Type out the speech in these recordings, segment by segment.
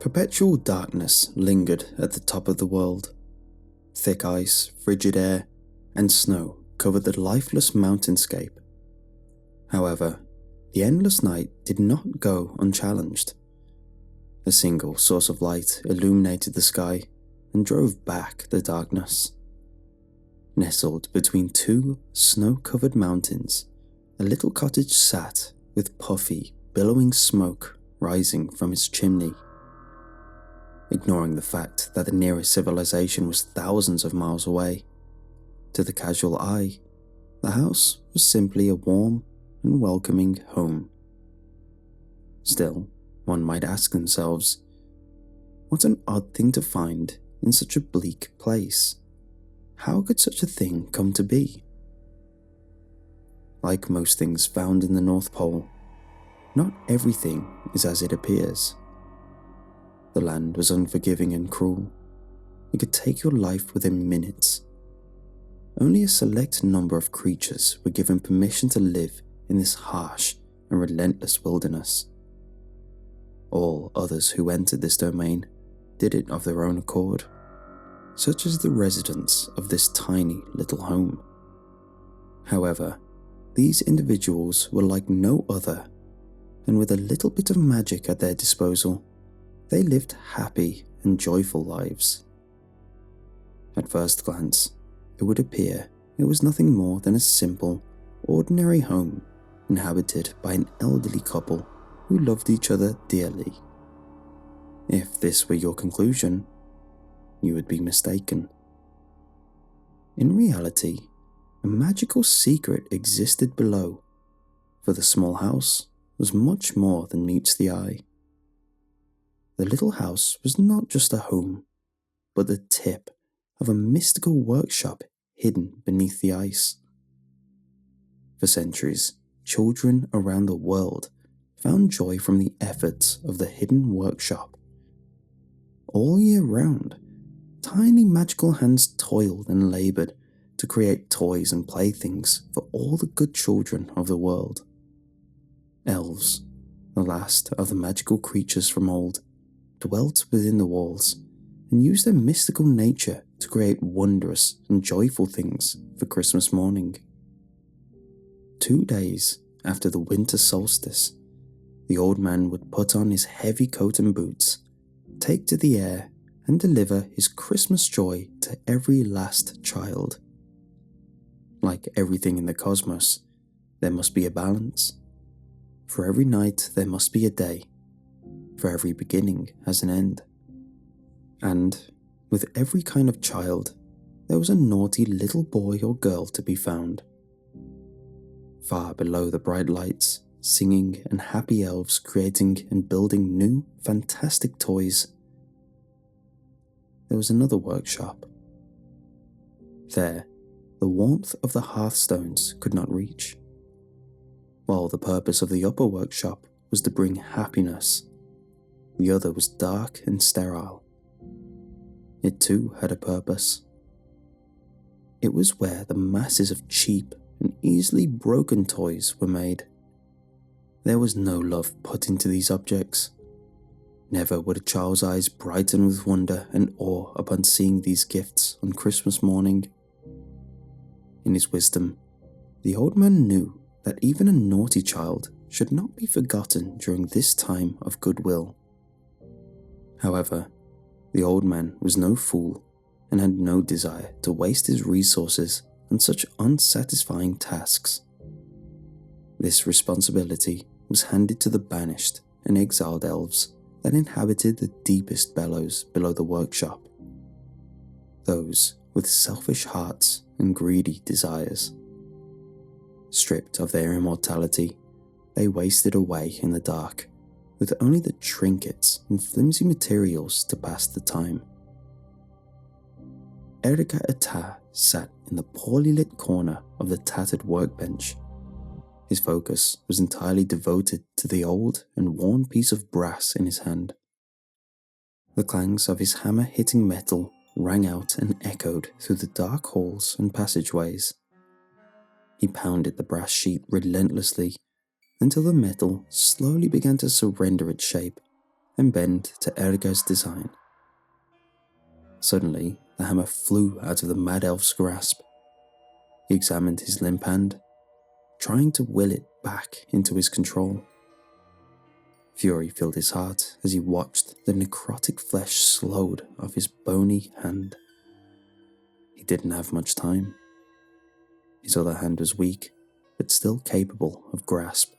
Perpetual darkness lingered at the top of the world. Thick ice, frigid air, and snow covered the lifeless mountainscape. However, the endless night did not go unchallenged. A single source of light illuminated the sky and drove back the darkness. Nestled between two snow-covered mountains, a little cottage sat with puffy, billowing smoke rising from its chimney. Ignoring the fact that the nearest civilization was thousands of miles away, to the casual eye, the house was simply a warm and welcoming home. Still, one might ask themselves, what an odd thing to find in such a bleak place. How could such a thing come to be? Like most things found in the North Pole, not everything is as it appears. The land was unforgiving and cruel. It could take your life within minutes. Only a select number of creatures were given permission to live in this harsh and relentless wilderness. All others who entered this domain did it of their own accord, such as the residents of this tiny little home. However, these individuals were like no other, and with a little bit of magic at their disposal, they lived happy and joyful lives. At first glance, it would appear it was nothing more than a simple, ordinary home inhabited by an elderly couple who loved each other dearly. If this were your conclusion, you would be mistaken. In reality, a magical secret existed below, for the small house was much more than meets the eye. The little house was not just a home, but the tip of a mystical workshop hidden beneath the ice. For centuries, children around the world found joy from the efforts of the hidden workshop. All year round, tiny magical hands toiled and labored to create toys and playthings for all the good children of the world. Elves, the last of the magical creatures from old, dwelt within the walls and used their mystical nature to create wondrous and joyful things for Christmas morning. 2 days after the winter solstice, the old man would put on his heavy coat and boots, take to the air, and deliver his Christmas joy to every last child. Like everything in the cosmos, there must be a balance. For every night there must be a day. For every beginning has an end. And with every kind of child, there was a naughty little boy or girl to be found. Far below the bright lights, singing and happy elves creating and building new, fantastic toys, there was another workshop. There, the warmth of the hearthstones could not reach, while the purpose of the upper workshop was to bring happiness. The other was dark and sterile. It too had a purpose. It was where the masses of cheap and easily broken toys were made. There was no love put into these objects. Never would a child's eyes brighten with wonder and awe upon seeing these gifts on Christmas morning. In his wisdom, the old man knew that even a naughty child should not be forgotten during this time of goodwill. However, the old man was no fool and had no desire to waste his resources on such unsatisfying tasks. This responsibility was handed to the banished and exiled elves that inhabited the deepest bellows below the workshop. Those with selfish hearts and greedy desires. Stripped of their immortality, they wasted away in the dark, with only the trinkets and flimsy materials to pass the time. Erika Ata sat in the poorly lit corner of the tattered workbench. His focus was entirely devoted to the old and worn piece of brass in his hand. The clangs of his hammer hitting metal rang out and echoed through the dark halls and passageways. He pounded the brass sheet relentlessly until the metal slowly began to surrender its shape and bend to Erga's design. Suddenly, the hammer flew out of the mad elf's grasp. He examined his limp hand, trying to will it back into his control. Fury filled his heart as he watched the necrotic flesh slowed off his bony hand. He didn't have much time. His other hand was weak, but still capable of grasp.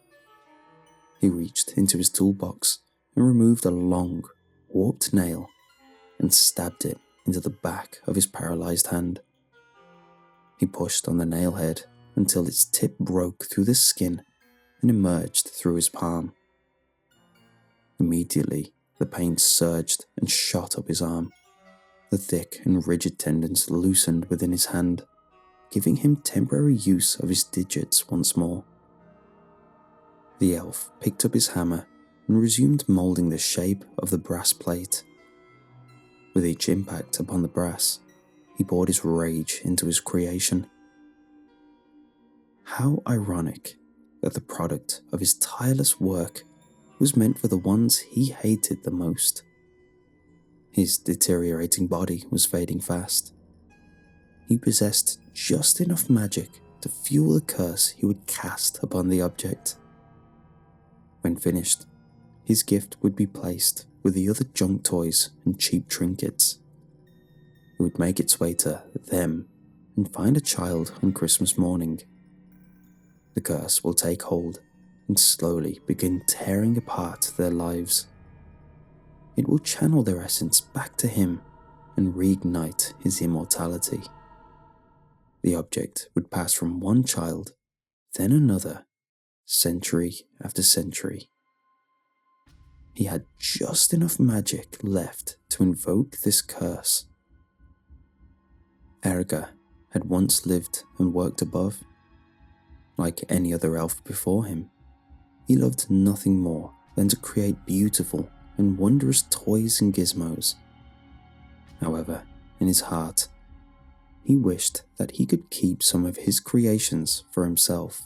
He reached into his toolbox and removed a long, warped nail and stabbed it into the back of his paralyzed hand. He pushed on the nail head until its tip broke through the skin and emerged through his palm. Immediately, the pain surged and shot up his arm. The thick and rigid tendons loosened within his hand, giving him temporary use of his digits once more. The elf picked up his hammer and resumed moulding the shape of the brass plate. With each impact upon the brass, he poured his rage into his creation. How ironic that the product of his tireless work was meant for the ones he hated the most. His deteriorating body was fading fast. He possessed just enough magic to fuel the curse he would cast upon the object. When finished, his gift would be placed with the other junk toys and cheap trinkets. It would make its way to them and find a child on Christmas morning. The curse will take hold and slowly begin tearing apart their lives. It will channel their essence back to him and reignite his immortality. The object would pass from one child, then another, century after century. He had just enough magic left to invoke this curse. Erga had once lived and worked above. Like any other elf before him, he loved nothing more than to create beautiful and wondrous toys and gizmos. However, in his heart, he wished that he could keep some of his creations for himself.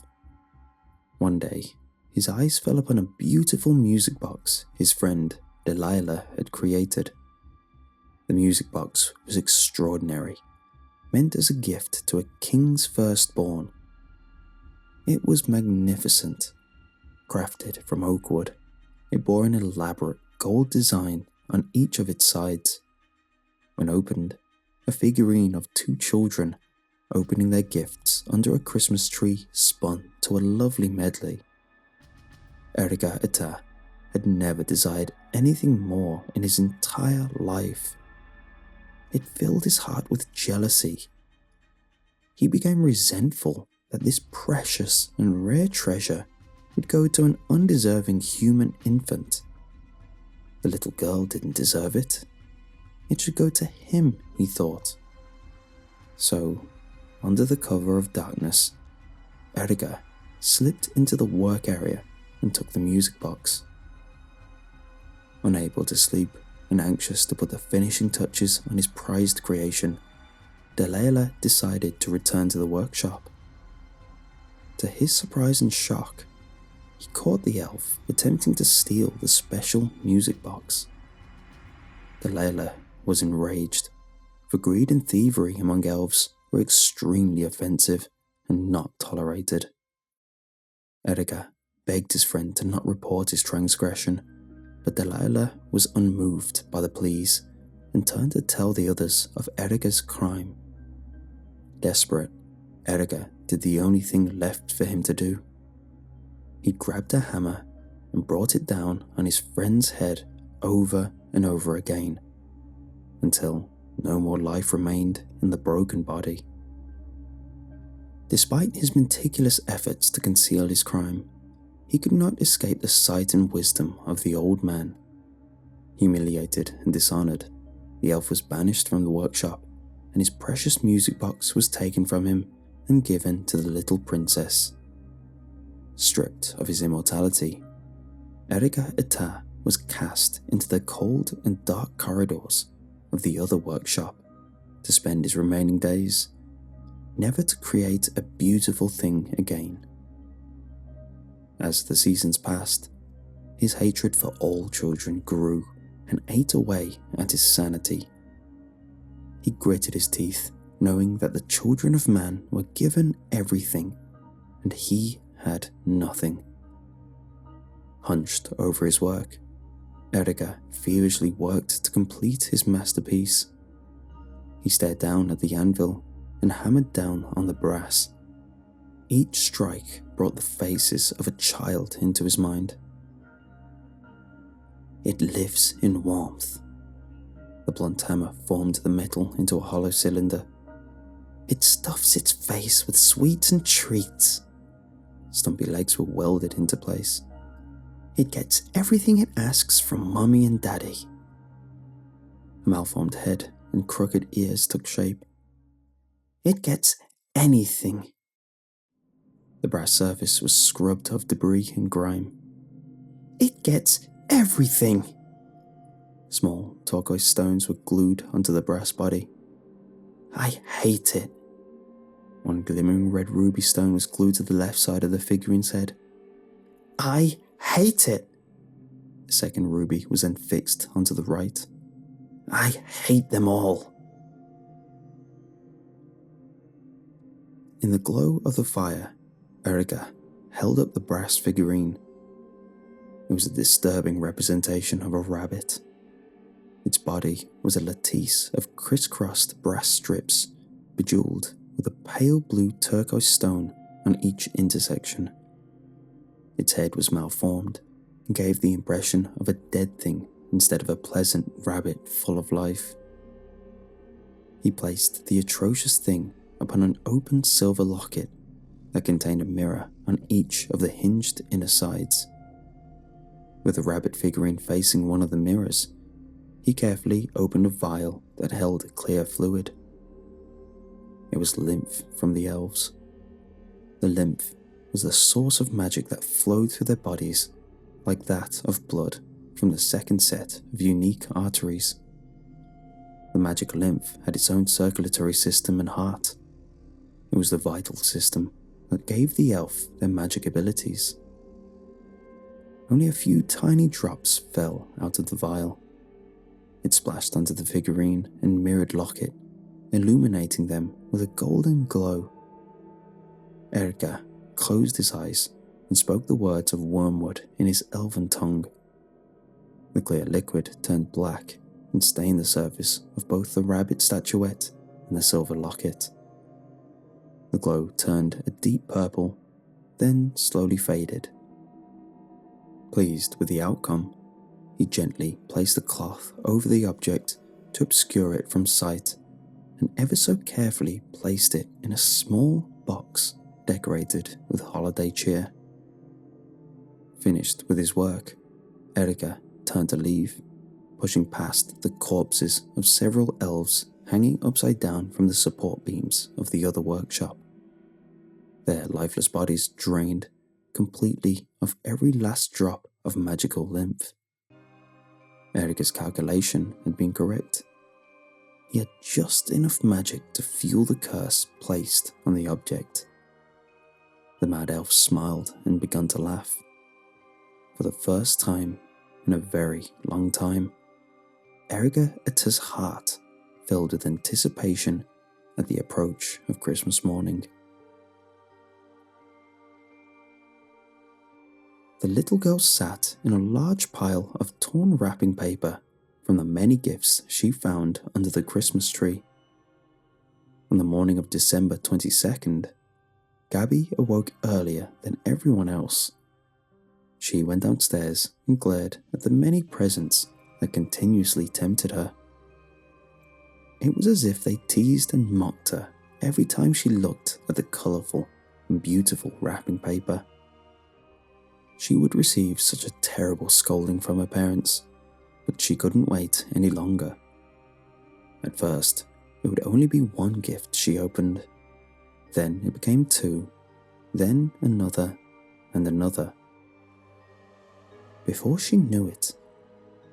One day, his eyes fell upon a beautiful music box his friend Delilah had created. The music box was extraordinary, meant as a gift to a king's firstborn. It was magnificent. Crafted from oak wood, it bore an elaborate gold design on each of its sides. When opened, a figurine of two children opening their gifts under a Christmas tree spun to a lovely medley. Erga Ita had never desired anything more in his entire life. It filled his heart with jealousy. He became resentful that this precious and rare treasure would go to an undeserving human infant. The little girl didn't deserve it. It should go to him, he thought. So, under the cover of darkness, Erga slipped into the work area and took the music box. Unable to sleep and anxious to put the finishing touches on his prized creation, Delilah decided to return to the workshop. To his surprise and shock, he caught the elf attempting to steal the special music box. Delilah was enraged, for greed and thievery among elves were extremely offensive and not tolerated. Erga begged his friend to not report his transgression, but Delilah was unmoved by the pleas and turned to tell the others of Erga's crime. Desperate, Erga did the only thing left for him to do. He grabbed a hammer and brought it down on his friend's head over and over again, until no more life remained in the broken body. Despite his meticulous efforts to conceal his crime, he could not escape the sight and wisdom of the old man. Humiliated and dishonored, the elf was banished from the workshop, and his precious music box was taken from him and given to the little princess. Stripped of his immortality, Erga Ita was cast into the cold and dark corridors of the other workshop to spend his remaining days, never to create a beautiful thing again. As the seasons passed, His hatred for all children grew and ate away at his sanity. He gritted his teeth, knowing that the children of man were given everything, and he had nothing. Hunched over his work, Edgar feverishly worked to complete his masterpiece. He stared down at the anvil and hammered down on the brass. Each strike brought the faces of a child into his mind. It lives in warmth. The blunt hammer formed the metal into a hollow cylinder. It stuffs its face with sweets and treats. Stumpy legs were welded into place. It gets everything it asks from Mummy and Daddy. A malformed head and crooked ears took shape. It gets anything. The brass surface was scrubbed of debris and grime. It gets everything. Small turquoise stones were glued onto the brass body. I hate it. One glimmering red ruby stone was glued to the left side of the figurine's head. I hate it. A second ruby was then fixed onto the right. I hate them all. In the glow of the fire, Erica held up the brass figurine. It was a disturbing representation of a rabbit. Its body was a lattice of crisscrossed brass strips, bejeweled with a pale blue turquoise stone on each intersection. Its head was malformed and gave the impression of a dead thing instead of a pleasant rabbit full of life. He placed the atrocious thing upon an open silver locket that contained a mirror on each of the hinged inner sides. With the rabbit figurine facing one of the mirrors, he carefully opened a vial that held a clear fluid. It was lymph from the elves. The lymph was the source of magic that flowed through their bodies like that of blood from the second set of unique arteries. The magic lymph had its own circulatory system and heart. It was the vital system that gave the elf their magic abilities. Only a few tiny drops fell out of the vial. It splashed onto the figurine and mirrored locket, illuminating them with a golden glow. Erica closed his eyes and spoke the words of wormwood in his elven tongue. The clear liquid turned black and stained the surface of both the rabbit statuette and the silver locket. The glow turned a deep purple, then slowly faded. Pleased with the outcome, he gently placed the cloth over the object to obscure it from sight, and ever so carefully placed it in a small box decorated with holiday cheer. Finished with his work, Erica turned to leave, pushing past the corpses of several elves hanging upside down from the support beams of the other workshop. Their lifeless bodies drained completely of every last drop of magical lymph. Erica's calculation had been correct. He had just enough magic to fuel the curse placed on the object. The mad elf smiled and began to laugh. For the first time in a very long time, Erica's heart filled with anticipation at the approach of Christmas morning. The little girl sat in a large pile of torn wrapping paper from the many gifts she found under the Christmas tree. On the morning of December 22nd, Gabby awoke earlier than everyone else. She went downstairs and glared at the many presents that continuously tempted her. It was as if they teased and mocked her every time she looked at the colourful and beautiful wrapping paper. She would receive such a terrible scolding from her parents, but she couldn't wait any longer. At first, it would only be one gift she opened. Then it became two, then another, and another. Before she knew it,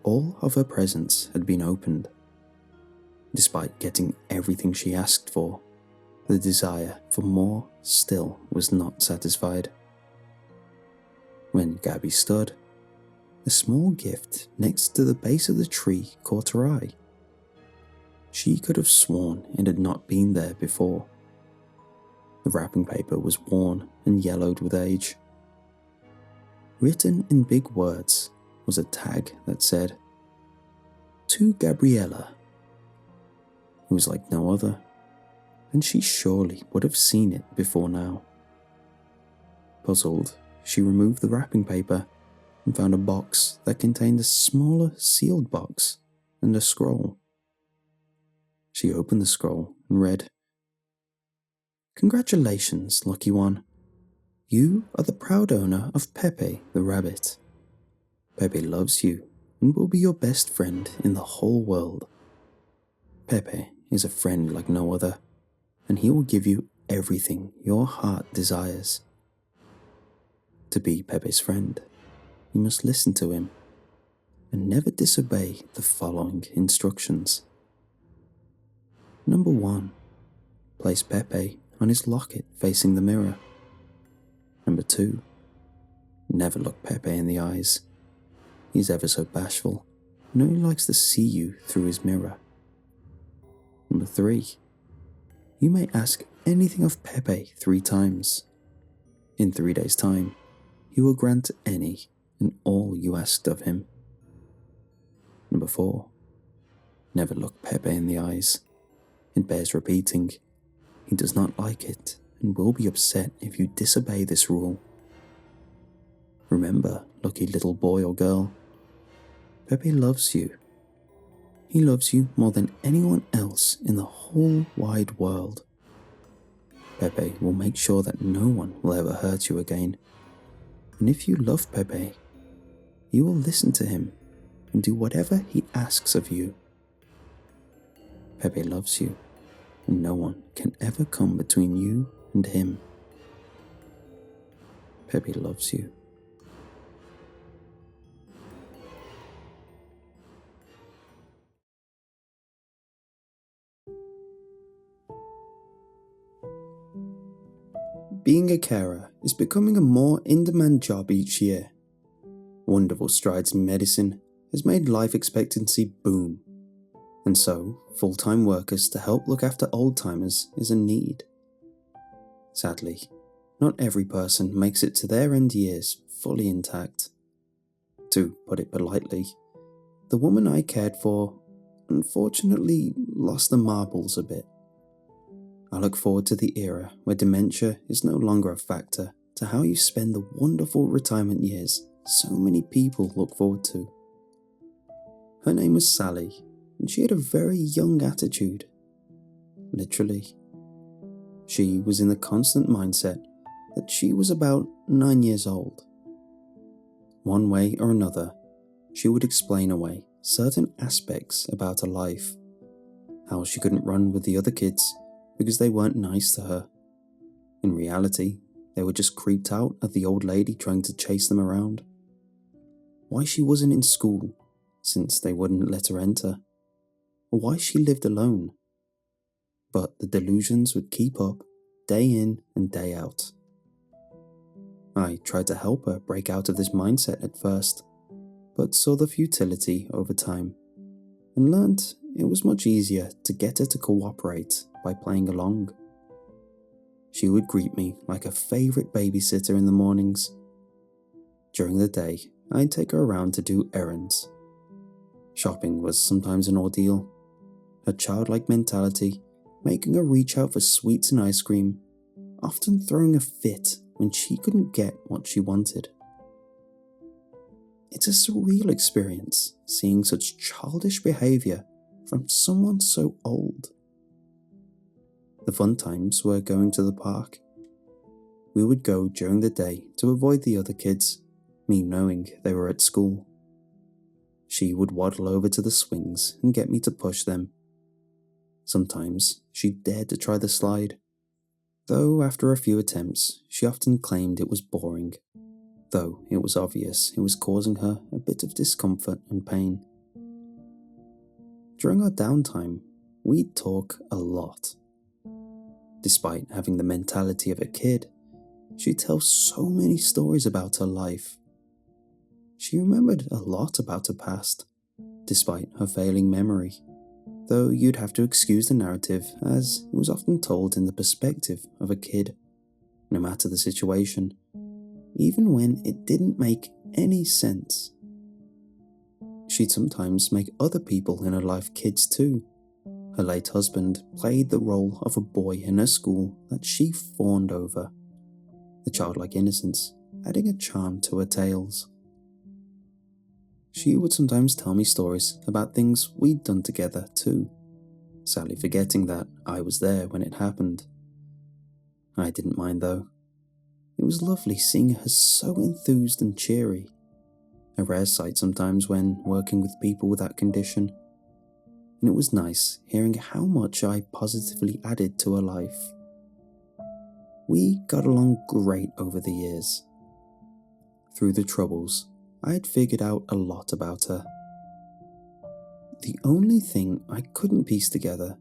all of her presents had been opened. Despite getting everything she asked for, the desire for more still was not satisfied. When Gabby stood, A small gift next to the base of the tree caught her eye. She could have sworn it had not been there before. The wrapping paper was worn and yellowed with age. Written in big words was a tag that said, "To Gabriella." It was like no other, and she surely would have seen it before now. Puzzled, she removed the wrapping paper and found a box that contained a smaller sealed box and a scroll. She opened the scroll and read, "Congratulations, lucky one. You are the proud owner of Pepe the rabbit. Pepe loves you and will be your best friend in the whole world. Pepe is a friend like no other, and he will give you everything your heart desires. To be Pepe's friend, you must listen to him and never disobey the following instructions. Number 1. Place Pepe on his locket facing the mirror. Number 2. Never look Pepe in the eyes. He's ever so bashful and only likes to see you through his mirror. Number 3. You may ask anything of Pepe 3 times. In 3 days' time, he will grant any and all you asked of him. Number 4. Never look Pepe in the eyes. It bears repeating. He does not like it and will be upset if you disobey this rule. Remember, lucky little boy or girl, Pepe loves you. He loves you more than anyone else in the whole wide world. Pepe will make sure that no one will ever hurt you again. And if you love Pepe, you will listen to him and do whatever he asks of you. Pepe loves you, and no one can ever come between you and him. Pepe loves you." Being a carer is becoming a more in-demand job each year. Wonderful strides in medicine has made life expectancy boom, and so full-time workers to help look after old-timers is a need. Sadly, not every person makes it to their end years fully intact. To put it politely, the woman I cared for unfortunately lost the marbles a bit. I look forward to the era where dementia is no longer a factor to how you spend the wonderful retirement years so many people look forward to. Her name was Sally, and she had a very young attitude. Literally. She was in the constant mindset that she was about 9 years old. One way or another, she would explain away certain aspects about her life. How she couldn't run with the other kids because they weren't nice to her. In reality, they were just creeped out at the old lady trying to chase them around. Why she wasn't in school, since they wouldn't let her enter. Or why she lived alone. But the delusions would keep up, day in and day out. I tried to help her break out of this mindset at first, but saw the futility over time, and learnt it was much easier to get her to cooperate by playing along. She would greet me like a favourite babysitter in the mornings. During the day, I'd take her around to do errands. Shopping was sometimes an ordeal. Her childlike mentality making her reach out for sweets and ice cream, often throwing a fit when she couldn't get what she wanted. It's a surreal experience seeing such childish behaviour from someone so old. The fun times were going to the park. We would go during the day to avoid the other kids, me knowing they were at school. She would waddle over to the swings and get me to push them. Sometimes she dared to try the slide, though after a few attempts she often claimed it was boring, though it was obvious it was causing her a bit of discomfort and pain. During our downtime, we'd talk a lot. Despite having the mentality of a kid, she'd tell so many stories about her life. She remembered a lot about her past, despite her failing memory, though you'd have to excuse the narrative as it was often told in the perspective of a kid, no matter the situation, even when it didn't make any sense. She'd sometimes make other people in her life kids too. Her late husband played the role of a boy in her school that she fawned over, the childlike innocence adding a charm to her tales. She would sometimes tell me stories about things we'd done together too, sadly forgetting that I was there when it happened. I didn't mind though. It was lovely seeing her so enthused and cheery, a rare sight sometimes when working with people with that condition, and it was nice hearing how much I positively added to her life. We got along great over the years. Through the troubles, I had figured out a lot about her. The only thing I couldn't piece together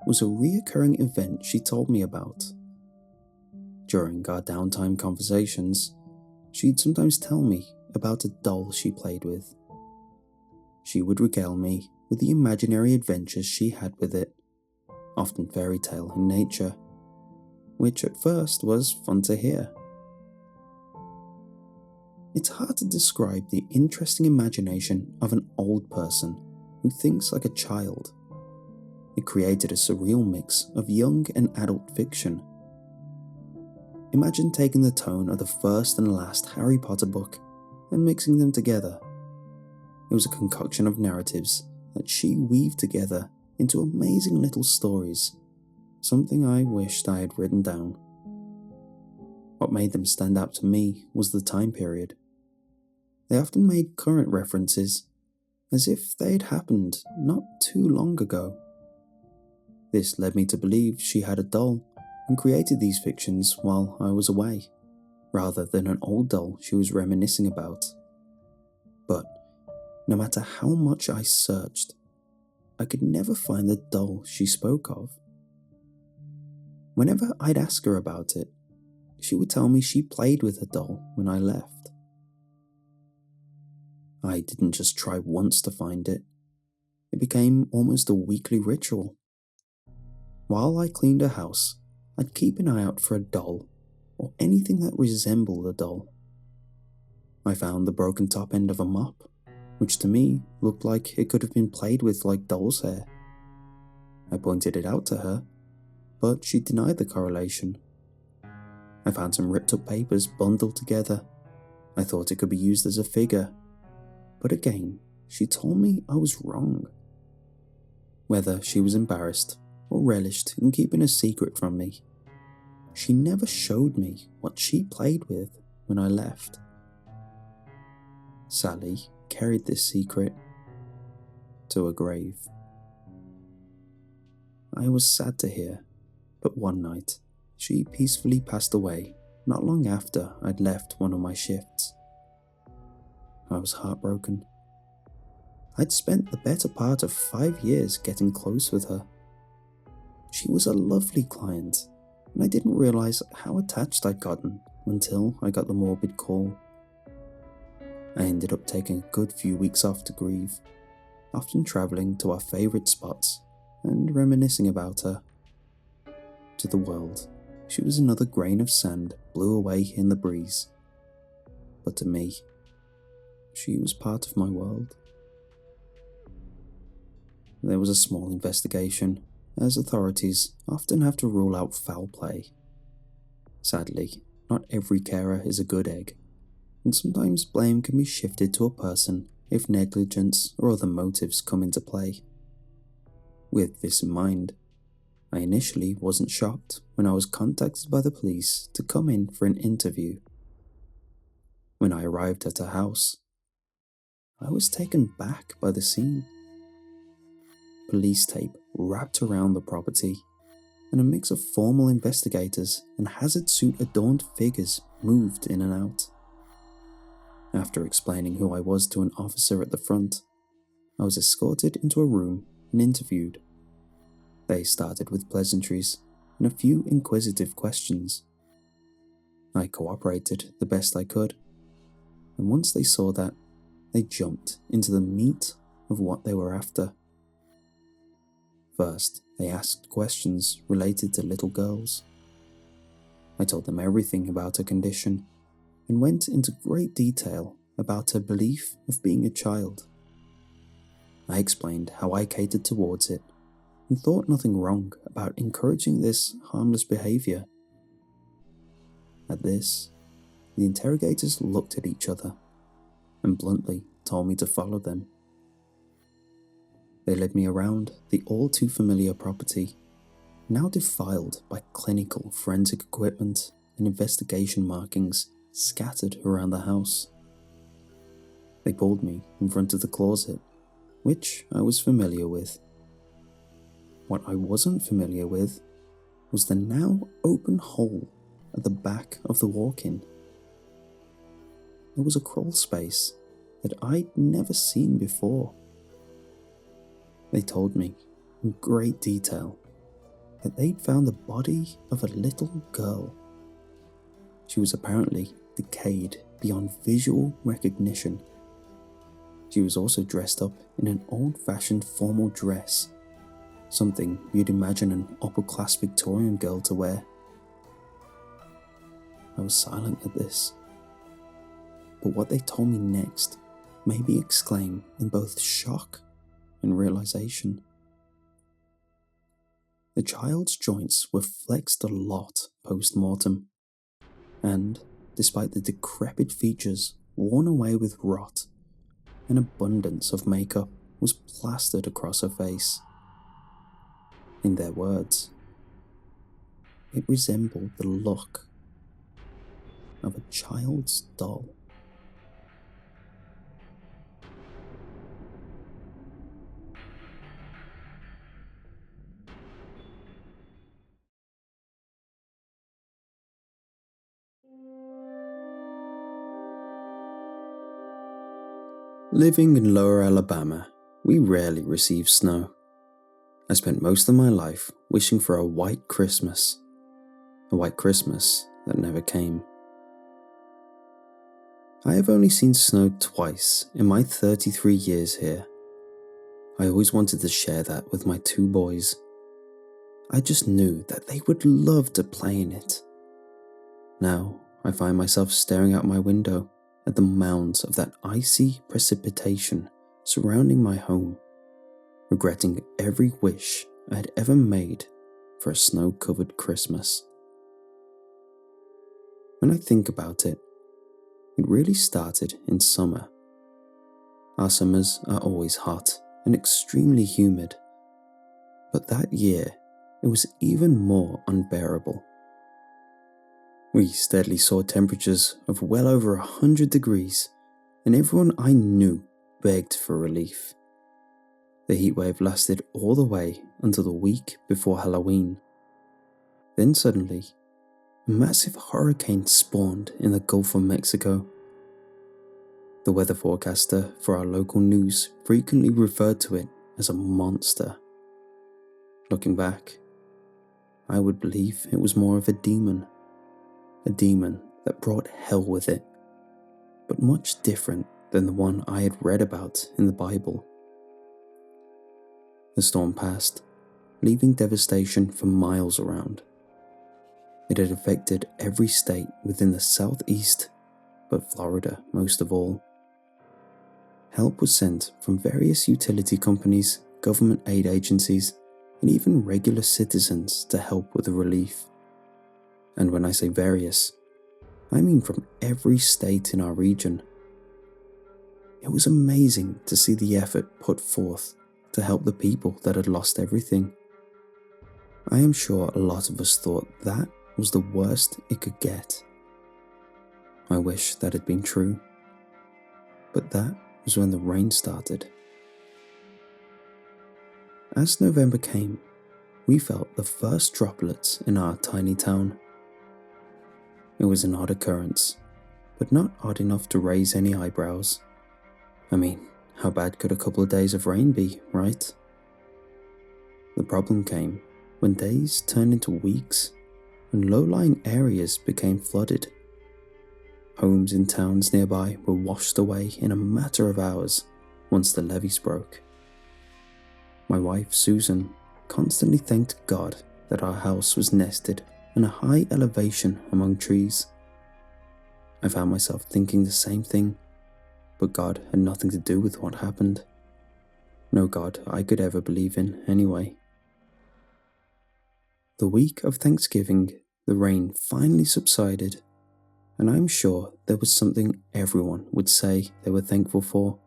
was a reoccurring event she told me about. During our downtime conversations, she'd sometimes tell me about a doll she played with. She would regale me with the imaginary adventures she had with it, often fairy tale in nature, which at first was fun to hear. It's hard to describe the interesting imagination of an old person who thinks like a child. It created a surreal mix of young and adult fiction. Imagine taking the tone of the first and last Harry Potter book and mixing them together. It was a concoction of narratives that she weaved together into amazing little stories, something I wished I had written down. What made them stand out to me was the time period. They often made current references, as if they had happened not too long ago. This led me to believe she had a doll and created these fictions while I was away, rather than an old doll she was reminiscing about. But no matter how much I searched, I could never find the doll she spoke of. Whenever I'd ask her about it, she would tell me she played with her doll when I left. I didn't just try once to find it. It became almost a weekly ritual. While I cleaned her house, I'd keep an eye out for a doll, or anything that resembled a doll. I found the broken top end of a mop, which to me looked like it could have been played with like doll's hair. I pointed it out to her, but she denied the correlation. I found some ripped up papers bundled together. I thought it could be used as a figure, but again, she told me I was wrong. Whether she was embarrassed or relished in keeping a secret from me, she never showed me what she played with when I left. Sally carried this secret to her grave. I was sad to hear, but one night, she peacefully passed away not long after I'd left one of my shifts. I was heartbroken. I'd spent the better part of 5 years getting close with her. She was a lovely client, and I didn't realize how attached I'd gotten until I got the morbid call. I ended up taking a good few weeks off to grieve, often travelling to our favourite spots and reminiscing about her. To the world, she was another grain of sand blew away in the breeze. But to me, she was part of my world. There was a small investigation, as authorities often have to rule out foul play. Sadly, not every carer is a good egg, and sometimes blame can be shifted to a person if negligence or other motives come into play. With this in mind, I initially wasn't shocked when I was contacted by the police to come in for an interview. When I arrived at her house, I was taken back by the scene. Police tape wrapped around the property, and a mix of formal investigators and hazard suit adorned figures moved in and out. After explaining who I was to an officer at the front, I was escorted into a room and interviewed. They started with pleasantries and a few inquisitive questions. I cooperated the best I could, and once they saw that they jumped into the meat of what they were after. First, they asked questions related to little girls. I told them everything about her condition and went into great detail about her belief of being a child. I explained how I catered towards it and thought nothing wrong about encouraging this harmless behavior. At this, the interrogators looked at each other and bluntly told me to follow them. They led me around the all too familiar property, now defiled by clinical forensic equipment and investigation markings scattered around the house. They pulled me in front of the closet, which I was familiar with. What I wasn't familiar with was the now open hole at the back of the walk-in. There was a crawl space that I'd never seen before. They told me in great detail that they'd found the body of a little girl. She was apparently decayed beyond visual recognition. She was also dressed up in an old-fashioned formal dress, something you'd imagine an upper-class Victorian girl to wear. I was silent at this, but what they told me next made me exclaim in both shock and realization. The child's joints were flexed a lot post-mortem, and despite the decrepit features worn away with rot, an abundance of makeup was plastered across her face. In their words, it resembled the look of a child's doll. Living in Lower Alabama, we rarely receive snow. I spent most of my life wishing for a white Christmas that never came. I have only seen snow twice in my 33 years here. I always wanted to share that with my two boys. I just knew that they would love to play in it. Now I find myself staring out my window at the mounds of that icy precipitation surrounding my home, regretting every wish I had ever made for a snow-covered Christmas. When I think about it, it really started in summer. Our summers are always hot and extremely humid, but that year it was even more unbearable. We steadily saw temperatures of well over 100 degrees, and everyone I knew begged for relief. The heatwave lasted all the way until the week before Halloween. Then suddenly, a massive hurricane spawned in the Gulf of Mexico. The weather forecaster for our local news frequently referred to it as a monster. Looking back, I would believe it was more of a demon that brought hell with it, but much different than the one I had read about in the Bible. The storm passed, leaving devastation for miles around. It had affected every state within the southeast, but Florida most of all. Help was sent from various utility companies, government aid agencies, and even regular citizens to help with the relief. And when I say various, I mean from every state in our region. It was amazing to see the effort put forth to help the people that had lost everything. I am sure a lot of us thought that was the worst it could get. I wish that had been true. But that was when the rain started. As November came, we felt the first droplets in our tiny town. It was an odd occurrence, but not odd enough to raise any eyebrows. I mean, how bad could a couple of days of rain be, right? The problem came when days turned into weeks and low-lying areas became flooded. Homes in towns nearby were washed away in a matter of hours once the levees broke. My wife, Susan, constantly thanked God that our house was nested in a high elevation among trees. I found myself thinking the same thing, but God had nothing to do with what happened. No God I could ever believe in, anyway. The week of Thanksgiving, the rain finally subsided, and I'm sure there was something everyone would say they were thankful for.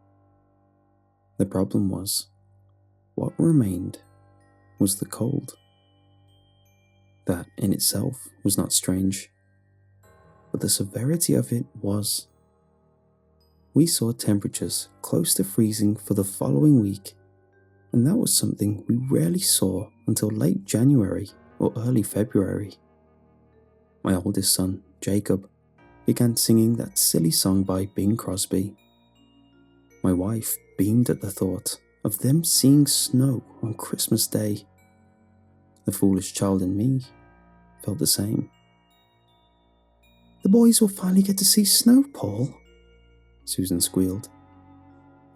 The problem was, what remained was the cold. That in itself was not strange, but the severity of it was. We saw temperatures close to freezing for the following week, and that was something we rarely saw until late January or early February. My oldest son, Jacob, began singing that silly song by Bing Crosby. My wife beamed at the thought of them seeing snow on Christmas Day. The foolish child in me felt the same. "The boys will finally get to see snow, Paul," Susan squealed.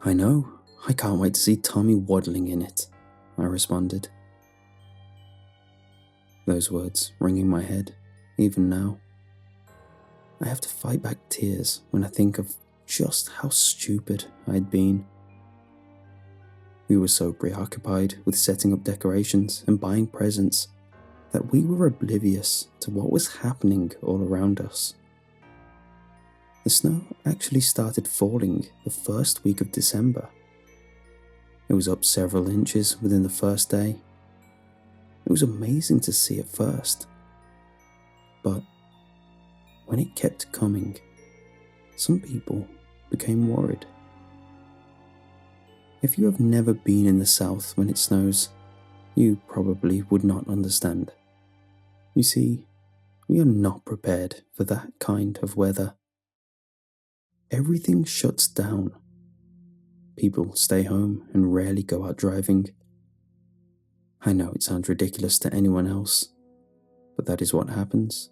"I know, I can't wait to see Tommy waddling in it," I responded. Those words ring in my head, even now. I have to fight back tears when I think of just how stupid I'd been. We were so preoccupied with setting up decorations and buying presents that we were oblivious to what was happening all around us. The snow actually started falling the first week of December. It was up several inches within the first day. It was amazing to see at first, but when it kept coming, some people became worried. If you have never been in the South when it snows, you probably would not understand. You see, we are not prepared for that kind of weather. Everything shuts down. People stay home and rarely go out driving. I know it sounds ridiculous to anyone else, but that is what happens.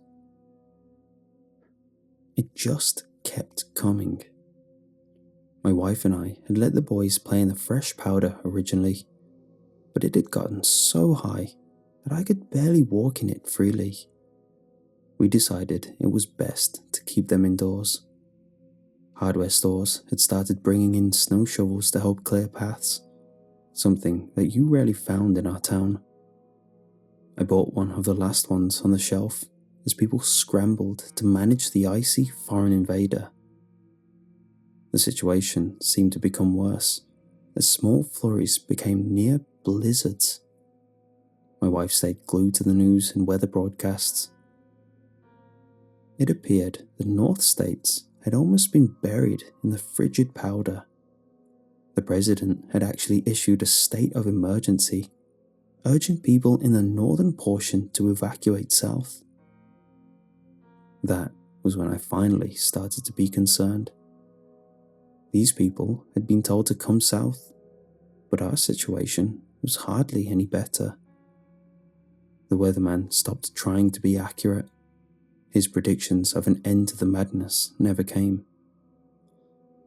It just kept coming. My wife and I had let the boys play in the fresh powder originally, but it had gotten so high that I could barely walk in it freely. We decided it was best to keep them indoors. Hardware stores had started bringing in snow shovels to help clear paths, something that you rarely found in our town. I bought one of the last ones on the shelf as people scrambled to manage the icy foreign invader. The situation seemed to become worse as small flurries became near blizzards. My wife stayed glued to the news and weather broadcasts. It appeared the North States had almost been buried in the frigid powder. The president had actually issued a state of emergency, urging people in the northern portion to evacuate south. That was when I finally started to be concerned. These people had been told to come south, but our situation was hardly any better. The weatherman stopped trying to be accurate. His predictions of an end to the madness never came.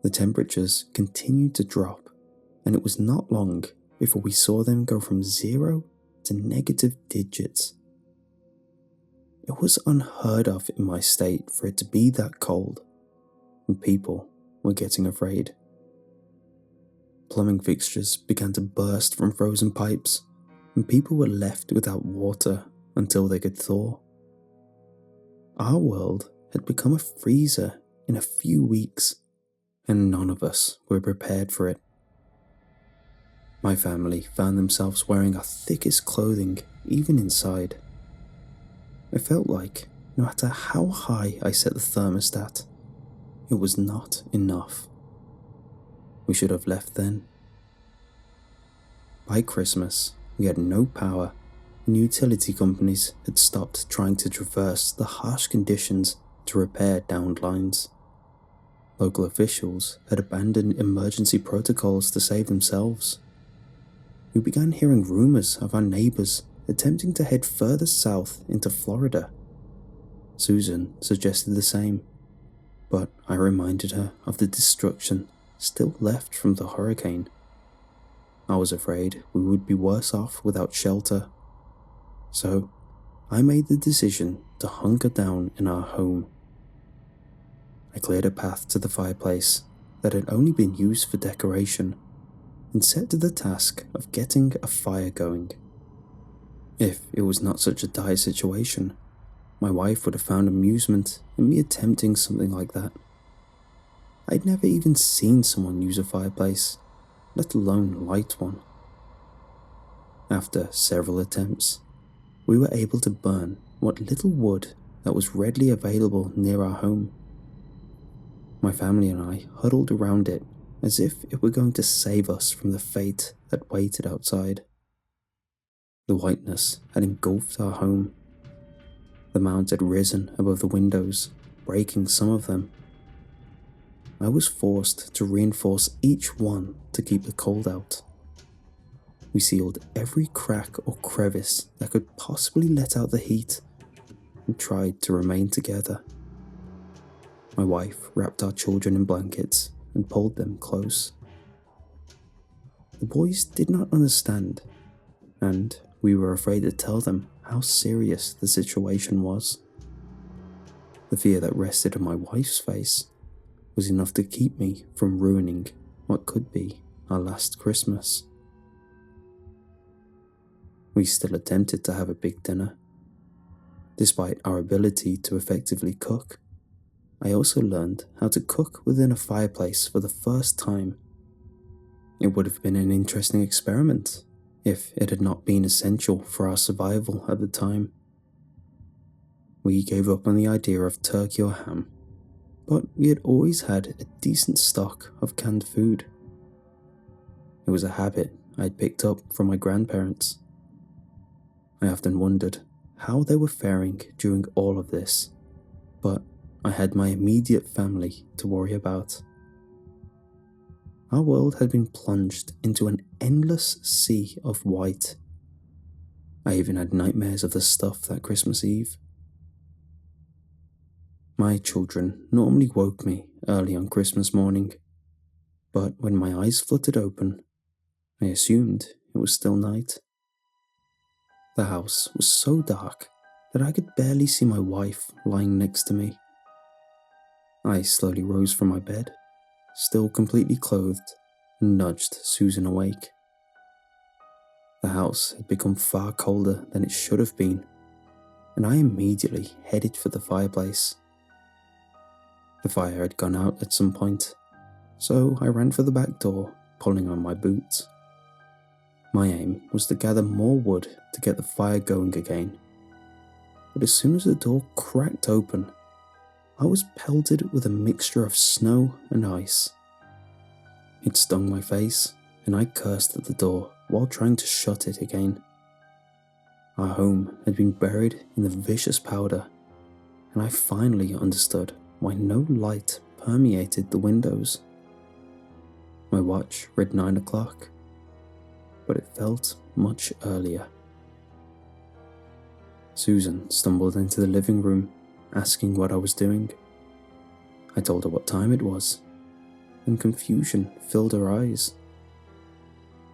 The temperatures continued to drop, and it was not long before we saw them go from 0 to negative digits. It was unheard of in my state for it to be that cold, and people were getting afraid. Plumbing fixtures began to burst from frozen pipes, and people were left without water until they could thaw. Our world had become a freezer in a few weeks, and none of us were prepared for it. My family found themselves wearing our thickest clothing, even inside. I felt like, no matter how high I set the thermostat, it was not enough. We should have left then. By Christmas, we had no power, and utility companies had stopped trying to traverse the harsh conditions to repair downed lines. Local officials had abandoned emergency protocols to save themselves. We began hearing rumors of our neighbors attempting to head further south into Florida. Susan suggested the same. but I reminded her of the destruction still left from the hurricane. I was afraid we would be worse off without shelter, so I made the decision to hunker down in our home. I cleared a path to the fireplace that had only been used for decoration and set to the task of getting a fire going. If it was not such a dire situation, my wife would have found amusement in me attempting something like that. I'd never even seen someone use a fireplace, let alone light one. After several attempts, we were able to burn what little wood that was readily available near our home. My family and I huddled around it as if it were going to save us from the fate that waited outside. The whiteness had engulfed our home. The mounds had risen above the windows, breaking some of them. I was forced to reinforce each one to keep the cold out. We sealed every crack or crevice that could possibly let out the heat and tried to remain together. My wife wrapped our children in blankets and pulled them close. The boys did not understand, and we were afraid to tell them how serious the situation was. The fear that rested on my wife's face was enough to keep me from ruining what could be our last Christmas. We still attempted to have a big dinner. Despite our ability to effectively cook, I also learned how to cook within a fireplace for the first time. It would have been an interesting experiment if it had not been essential for our survival at the time. We gave up on the idea of turkey or ham, but we had always had a decent stock of canned food. It was a habit I had picked up from my grandparents. I often wondered how they were faring during all of this, but I had my immediate family to worry about. Our world had been plunged into an endless sea of white. I even had nightmares of the stuff that Christmas Eve. My children normally woke me early on Christmas morning, but when my eyes fluttered open, I assumed it was still night. The house was so dark that I could barely see my wife lying next to me. I slowly rose from my bed, still completely clothed, and nudged Susan awake. The house had become far colder than it should have been, and I immediately headed for the fireplace. The fire had gone out at some point, so I ran for the back door, pulling on my boots. My aim was to gather more wood to get the fire going again, but as soon as the door cracked open, I was pelted with a mixture of snow and ice. It stung my face, and I cursed at the door while trying to shut it again. Our home had been buried in the vicious powder, and I finally understood why no light permeated the windows. My watch read 9 o'clock, but it felt much earlier. Susan stumbled into the living room, asking what I was doing. I told her what time it was, and confusion filled her eyes.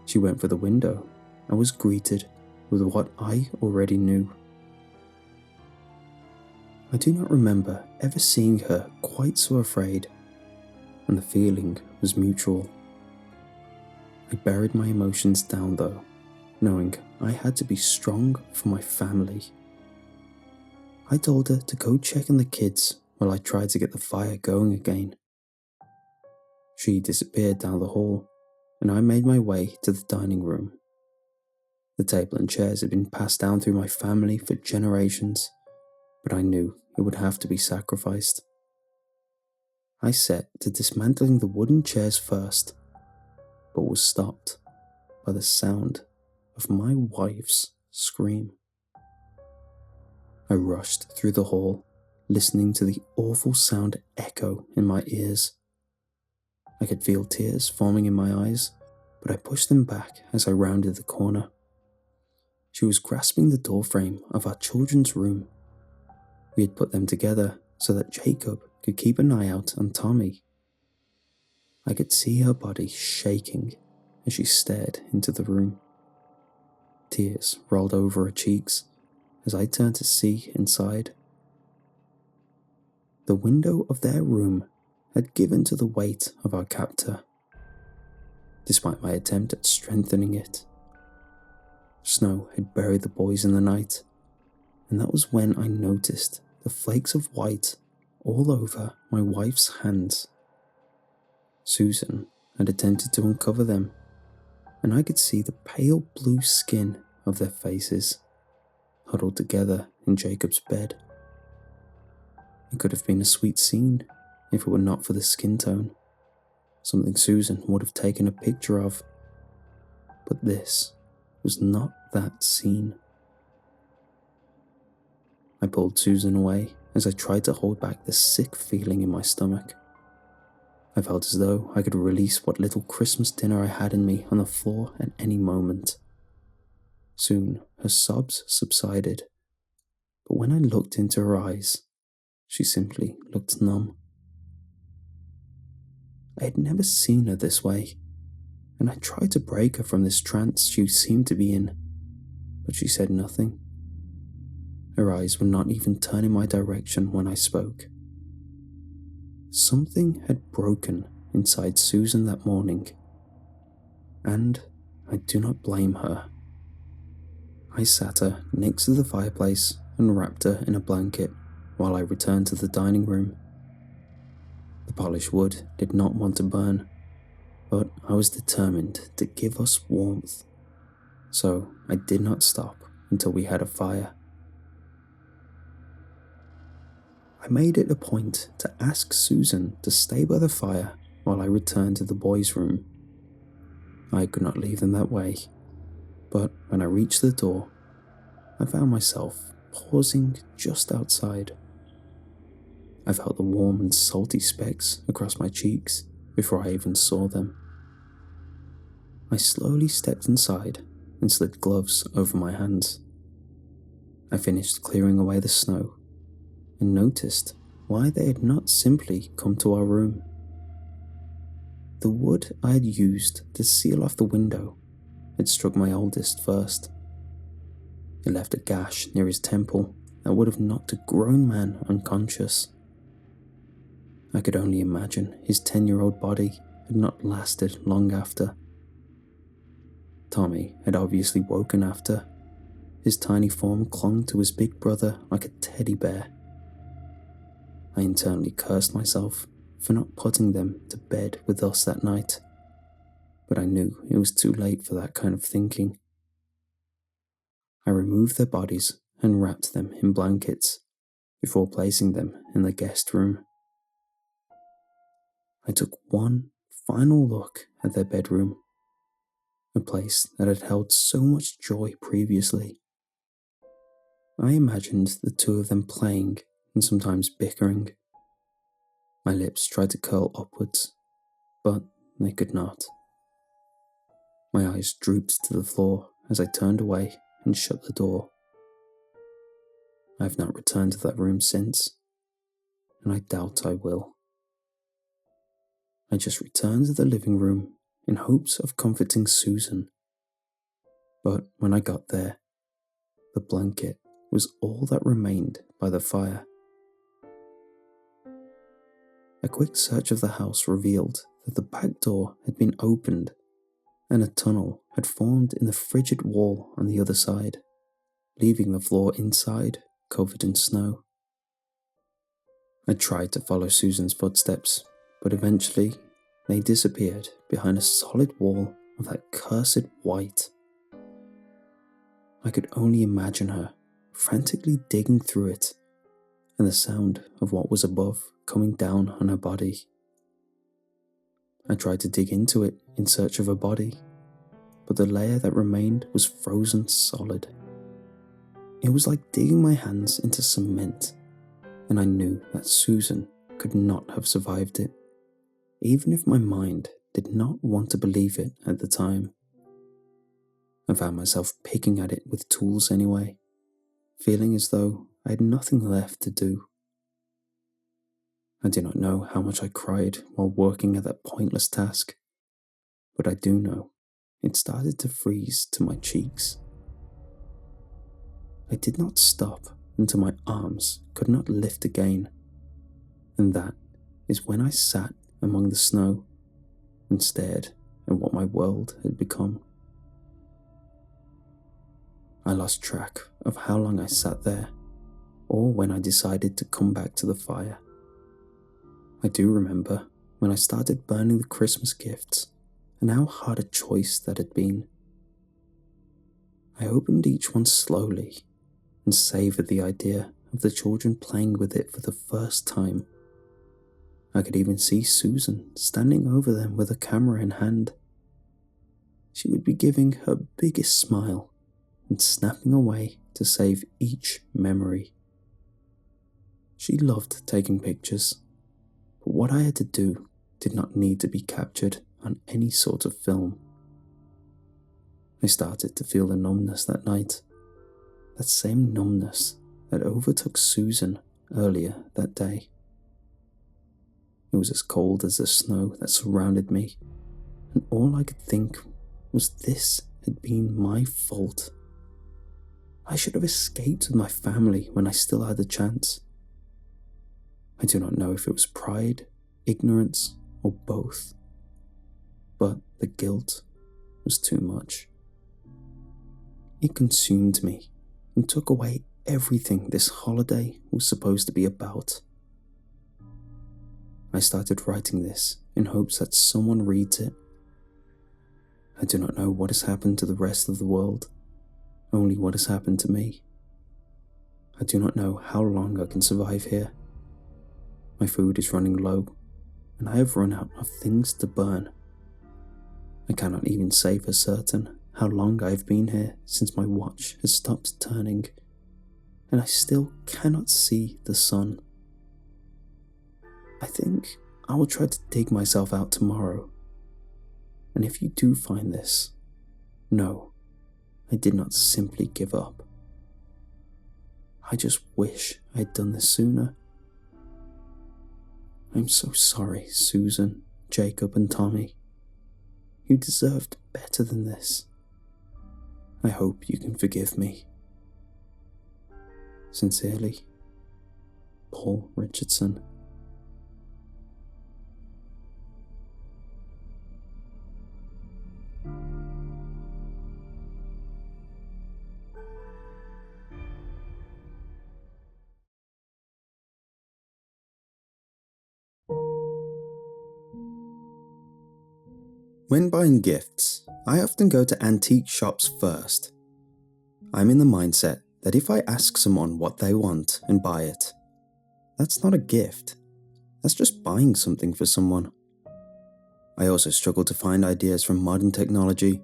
She went for the window and was greeted with what I already knew. I do not remember ever seeing her quite so afraid, and the feeling was mutual. I buried my emotions down though, knowing I had to be strong for my family. I told her to go check on the kids while I tried to get the fire going again. She disappeared down the hall, and I made my way to the dining room. The table and chairs had been passed down through my family for generations, but I knew it would have to be sacrificed. I set to dismantling the wooden chairs first, but was stopped by the sound of my wife's scream. I rushed through the hall, listening to the awful sound echo in my ears. I could feel tears forming in my eyes, but I pushed them back as I rounded the corner. She was grasping the doorframe of our children's room. We had put them together so that Jacob could keep an eye out on Tommy. I could see her body shaking as she stared into the room. Tears rolled over her cheeks as I turned to see inside. The window of their room had given to the weight of our captor, despite my attempt at strengthening it. Snow had buried the boys in the night, and that was when I noticed the flakes of white all over my wife's hands. Susan had attempted to uncover them, and I could see the pale blue skin of their faces, huddled together in Jacob's bed. It could have been a sweet scene if it were not for the skin tone, something Susan would have taken a picture of. But this was not that scene. I pulled Susan away as I tried to hold back the sick feeling in my stomach. I felt as though I could release what little Christmas dinner I had in me on the floor at any moment. Soon her sobs subsided, but when I looked into her eyes, she simply looked numb. I had never seen her this way, and I tried to break her from this trance she seemed to be in, but she said nothing. Her eyes were not even turning my direction when I spoke. Something had broken inside Susan that morning, and I do not blame her. I sat her next to the fireplace and wrapped her in a blanket while I returned to the dining room. The polished wood did not want to burn, but I was determined to give us warmth, so I did not stop until we had a fire. I made it a point to ask Susan to stay by the fire while I returned to the boys' room. I could not leave them that way, but when I reached the door, I found myself pausing just outside. I felt the warm and salty specks across my cheeks before I even saw them. I slowly stepped inside and slid gloves over my hands. I finished clearing away the snow and noticed why they had not simply come to our room. The wood I had used to seal off the window had struck my oldest first. It left a gash near his temple that would have knocked a grown man unconscious. I could only imagine his 10-year-old body had not lasted long after. Tommy had obviously woken after. His tiny form clung to his big brother like a teddy bear. I internally cursed myself for not putting them to bed with us that night, but I knew it was too late for that kind of thinking. I removed their bodies and wrapped them in blankets before placing them in the guest room. I took one final look at their bedroom, a place that had held so much joy previously. I imagined the two of them playing and sometimes bickering. My lips tried to curl upwards, but they could not. My eyes drooped to the floor as I turned away and shut the door. I have not returned to that room since, and I doubt I will. I just returned to the living room in hopes of comforting Susan, but when I got there, the blanket was all that remained by the fire. A quick search of the house revealed that the back door had been opened and a tunnel had formed in the frigid wall on the other side, leaving the floor inside covered in snow. I tried to follow Susan's footsteps, but eventually they disappeared behind a solid wall of that cursed white. I could only imagine her frantically digging through it, and the sound of what was above coming down on her body. I tried to dig into it in search of a body, but the layer that remained was frozen solid. It was like digging my hands into cement, and I knew that Susan could not have survived it, even if my mind did not want to believe it at the time. I found myself picking at it with tools anyway, feeling as though I had nothing left to do. I do not know how much I cried while working at that pointless task, but I do know it started to freeze to my cheeks. I did not stop until my arms could not lift again, and that is when I sat among the snow and stared at what my world had become. I lost track of how long I sat there, or when I decided to come back to the fire. I do remember when I started burning the Christmas gifts and how hard a choice that had been. I opened each one slowly and savoured the idea of the children playing with it for the first time. I could even see Susan standing over them with a camera in hand. She would be giving her biggest smile and snapping away to save each memory. She loved taking pictures, but what I had to do did not need to be captured on any sort of film. I started to feel the numbness that night, that same numbness that overtook Susan earlier that day. It was as cold as the snow that surrounded me, and all I could think was this had been my fault. I should have escaped with my family when I still had the chance. I do not know if it was pride, ignorance, or both, but the guilt was too much. It consumed me and took away everything this holiday was supposed to be about. I started writing this in hopes that someone reads it. I do not know what has happened to the rest of the world, only what has happened to me. I do not know how long I can survive here. My food is running low, and I have run out of things to burn. I cannot even say for certain how long I have been here since my watch has stopped turning, and I still cannot see the sun. I think I will try to dig myself out tomorrow, and if you do find this, know I did not simply give up. I just wish I had done this sooner. I'm so sorry, Susan, Jacob, and Tommy. You deserved better than this. I hope you can forgive me. Sincerely, Paul Richardson. When buying gifts, I often go to antique shops first. I'm in the mindset that if I ask someone what they want and buy it, that's not a gift. That's just buying something for someone. I also struggle to find ideas from modern technology,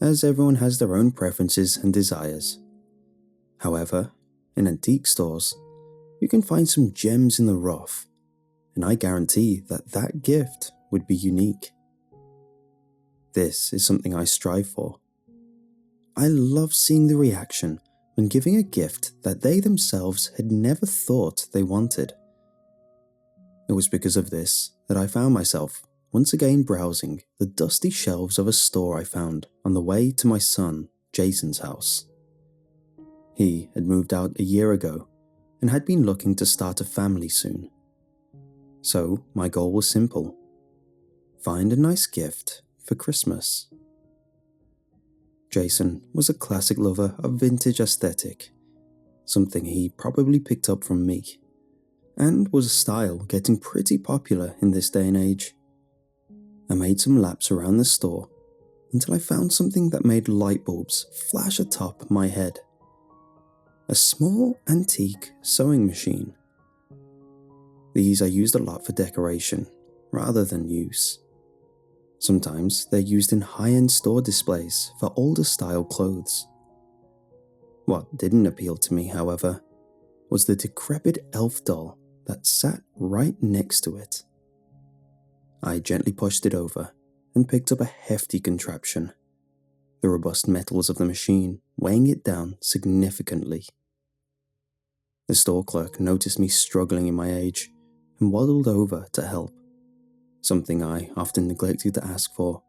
as everyone has their own preferences and desires. However, in antique stores, you can find some gems in the rough, and I guarantee that that gift would be unique. This is something I strive for. I love seeing the reaction when giving a gift that they themselves had never thought they wanted. It was because of this that I found myself once again browsing the dusty shelves of a store I found on the way to my son, Jason's house. He had moved out a year ago and had been looking to start a family soon. So my goal was simple: find a nice gift for Christmas. Jason was a classic lover of vintage aesthetic, something he probably picked up from me, and was a style getting pretty popular in this day and age. I made some laps around the store until I found something that made light bulbs flash atop my head. A small antique sewing machine. These are used a lot for decoration rather than use. Sometimes they're used in high-end store displays for older style clothes. What didn't appeal to me, however, was the decrepit elf doll that sat right next to it. I gently pushed it over and picked up a hefty contraption, the robust metals of the machine weighing it down significantly. The store clerk noticed me struggling in my age and waddled over to help, something I often neglected to ask for,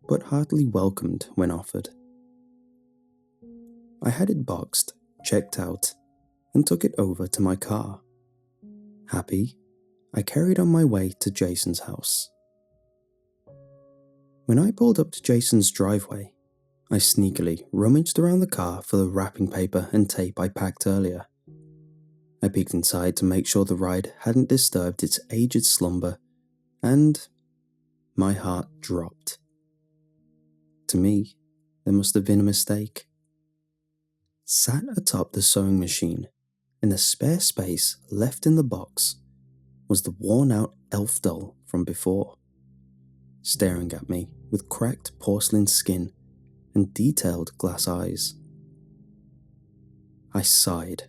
but heartily welcomed when offered. I had it boxed, checked out, and took it over to my car. Happy, I carried on my way to Jason's house. When I pulled up to Jason's driveway, I sneakily rummaged around the car for the wrapping paper and tape I packed earlier. I peeked inside to make sure the ride hadn't disturbed its aged slumber, and my heart dropped. To me, there must have been a mistake. Sat atop the sewing machine, in the spare space left in the box, was the worn-out elf doll from before, staring at me with cracked porcelain skin and detailed glass eyes. I sighed,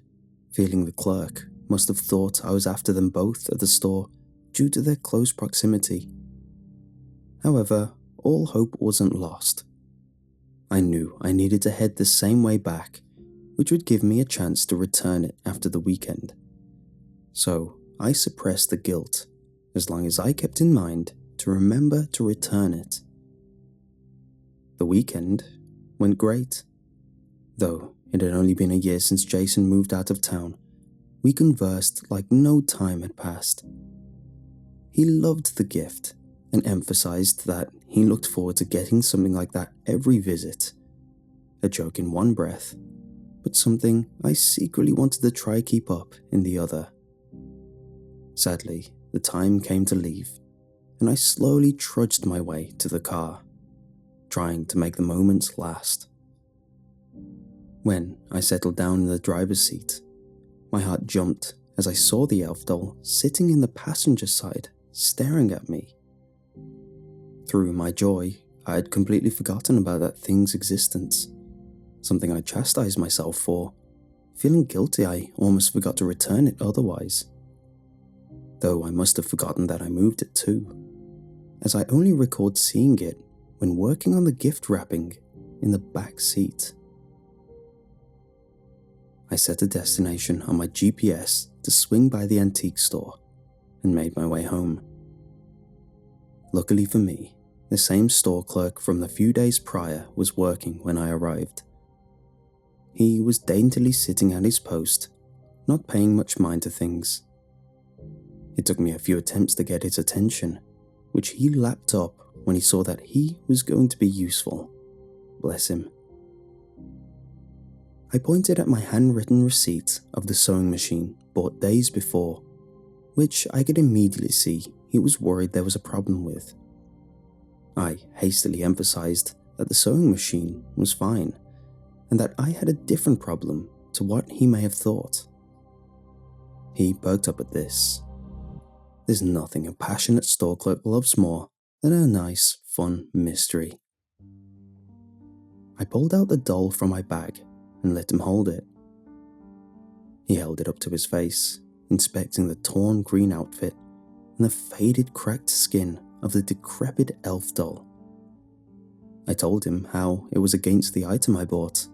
feeling the clerk must have thought I was after them both at the store due to their close proximity. However, all hope wasn't lost. I knew I needed to head the same way back, which would give me a chance to return it after the weekend. So I suppressed the guilt, as long as I kept in mind to remember to return it. The weekend went great. Though it had only been a year since Jason moved out of town, we conversed like no time had passed. He loved the gift and emphasized that he looked forward to getting something like that every visit. A joke in one breath, but something I secretly wanted to try keep up in the other. Sadly, the time came to leave, and I slowly trudged my way to the car, trying to make the moments last. When I settled down in the driver's seat, my heart jumped as I saw the elf doll sitting in the passenger side, staring at me. Through my joy, I had completely forgotten about that thing's existence, something I chastised myself for. Feeling guilty, I almost forgot to return it otherwise. Though I must have forgotten that I moved it too, as I only recalled seeing it when working on the gift wrapping in the back seat. I set a destination on my GPS to swing by the antique store and made my way home. Luckily for me, the same store clerk from the few days prior was working when I arrived. He was daintily sitting at his post, not paying much mind to things. It took me a few attempts to get his attention, which he lapped up when he saw that he was going to be useful. Bless him. I pointed at my handwritten receipt of the sewing machine bought days before, which I could immediately see he was worried there was a problem with. I hastily emphasized that the sewing machine was fine, and that I had a different problem to what he may have thought. He perked up at this. There's nothing a passionate store clerk loves more than a nice, fun mystery. I pulled out the doll from my bag and let him hold it. He held it up to his face, inspecting the torn green outfit and the faded, cracked skin of the decrepit elf doll. I told him how it was against the item I bought,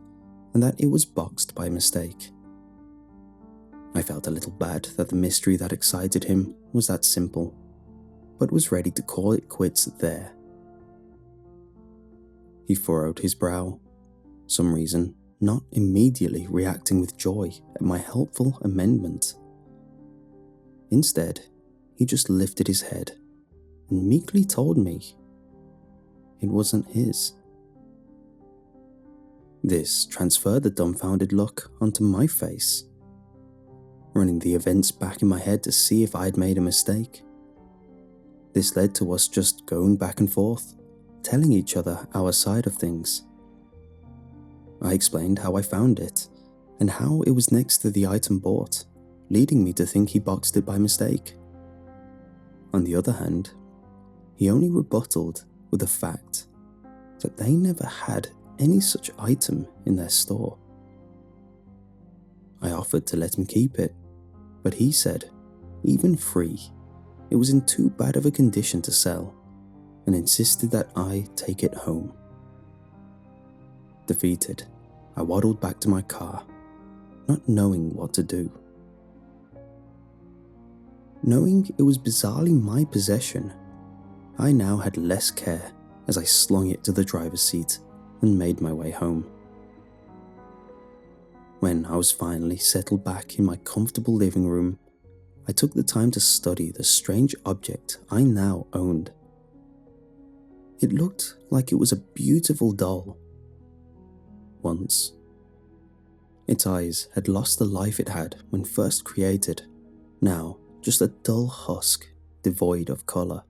and that it was boxed by mistake. I felt a little bad that the mystery that excited him was that simple, but was ready to call it quits there. He furrowed his brow, some reason not immediately reacting with joy at my helpful amendment. Instead, he just lifted his head and meekly told me it wasn't his. This transferred the dumbfounded look onto my face, running the events back in my head to see if I'd made a mistake. This led to us just going back and forth, telling each other our side of things. I explained how I found it, and how it was next to the item bought, leading me to think he boxed it by mistake. On the other hand, he only rebutted with the fact that they never had any such item in their store. I offered to let him keep it, but he said, even free, it was in too bad of a condition to sell, and insisted that I take it home. Defeated, I waddled back to my car, not knowing what to do. Knowing it was bizarrely my possession, I now had less care as I slung it to the driver's seat and made my way home. When I was finally settled back in my comfortable living room, I took the time to study the strange object I now owned. It looked like it was a beautiful doll. Once. Its eyes had lost the life it had when first created, now just a dull husk devoid of colour.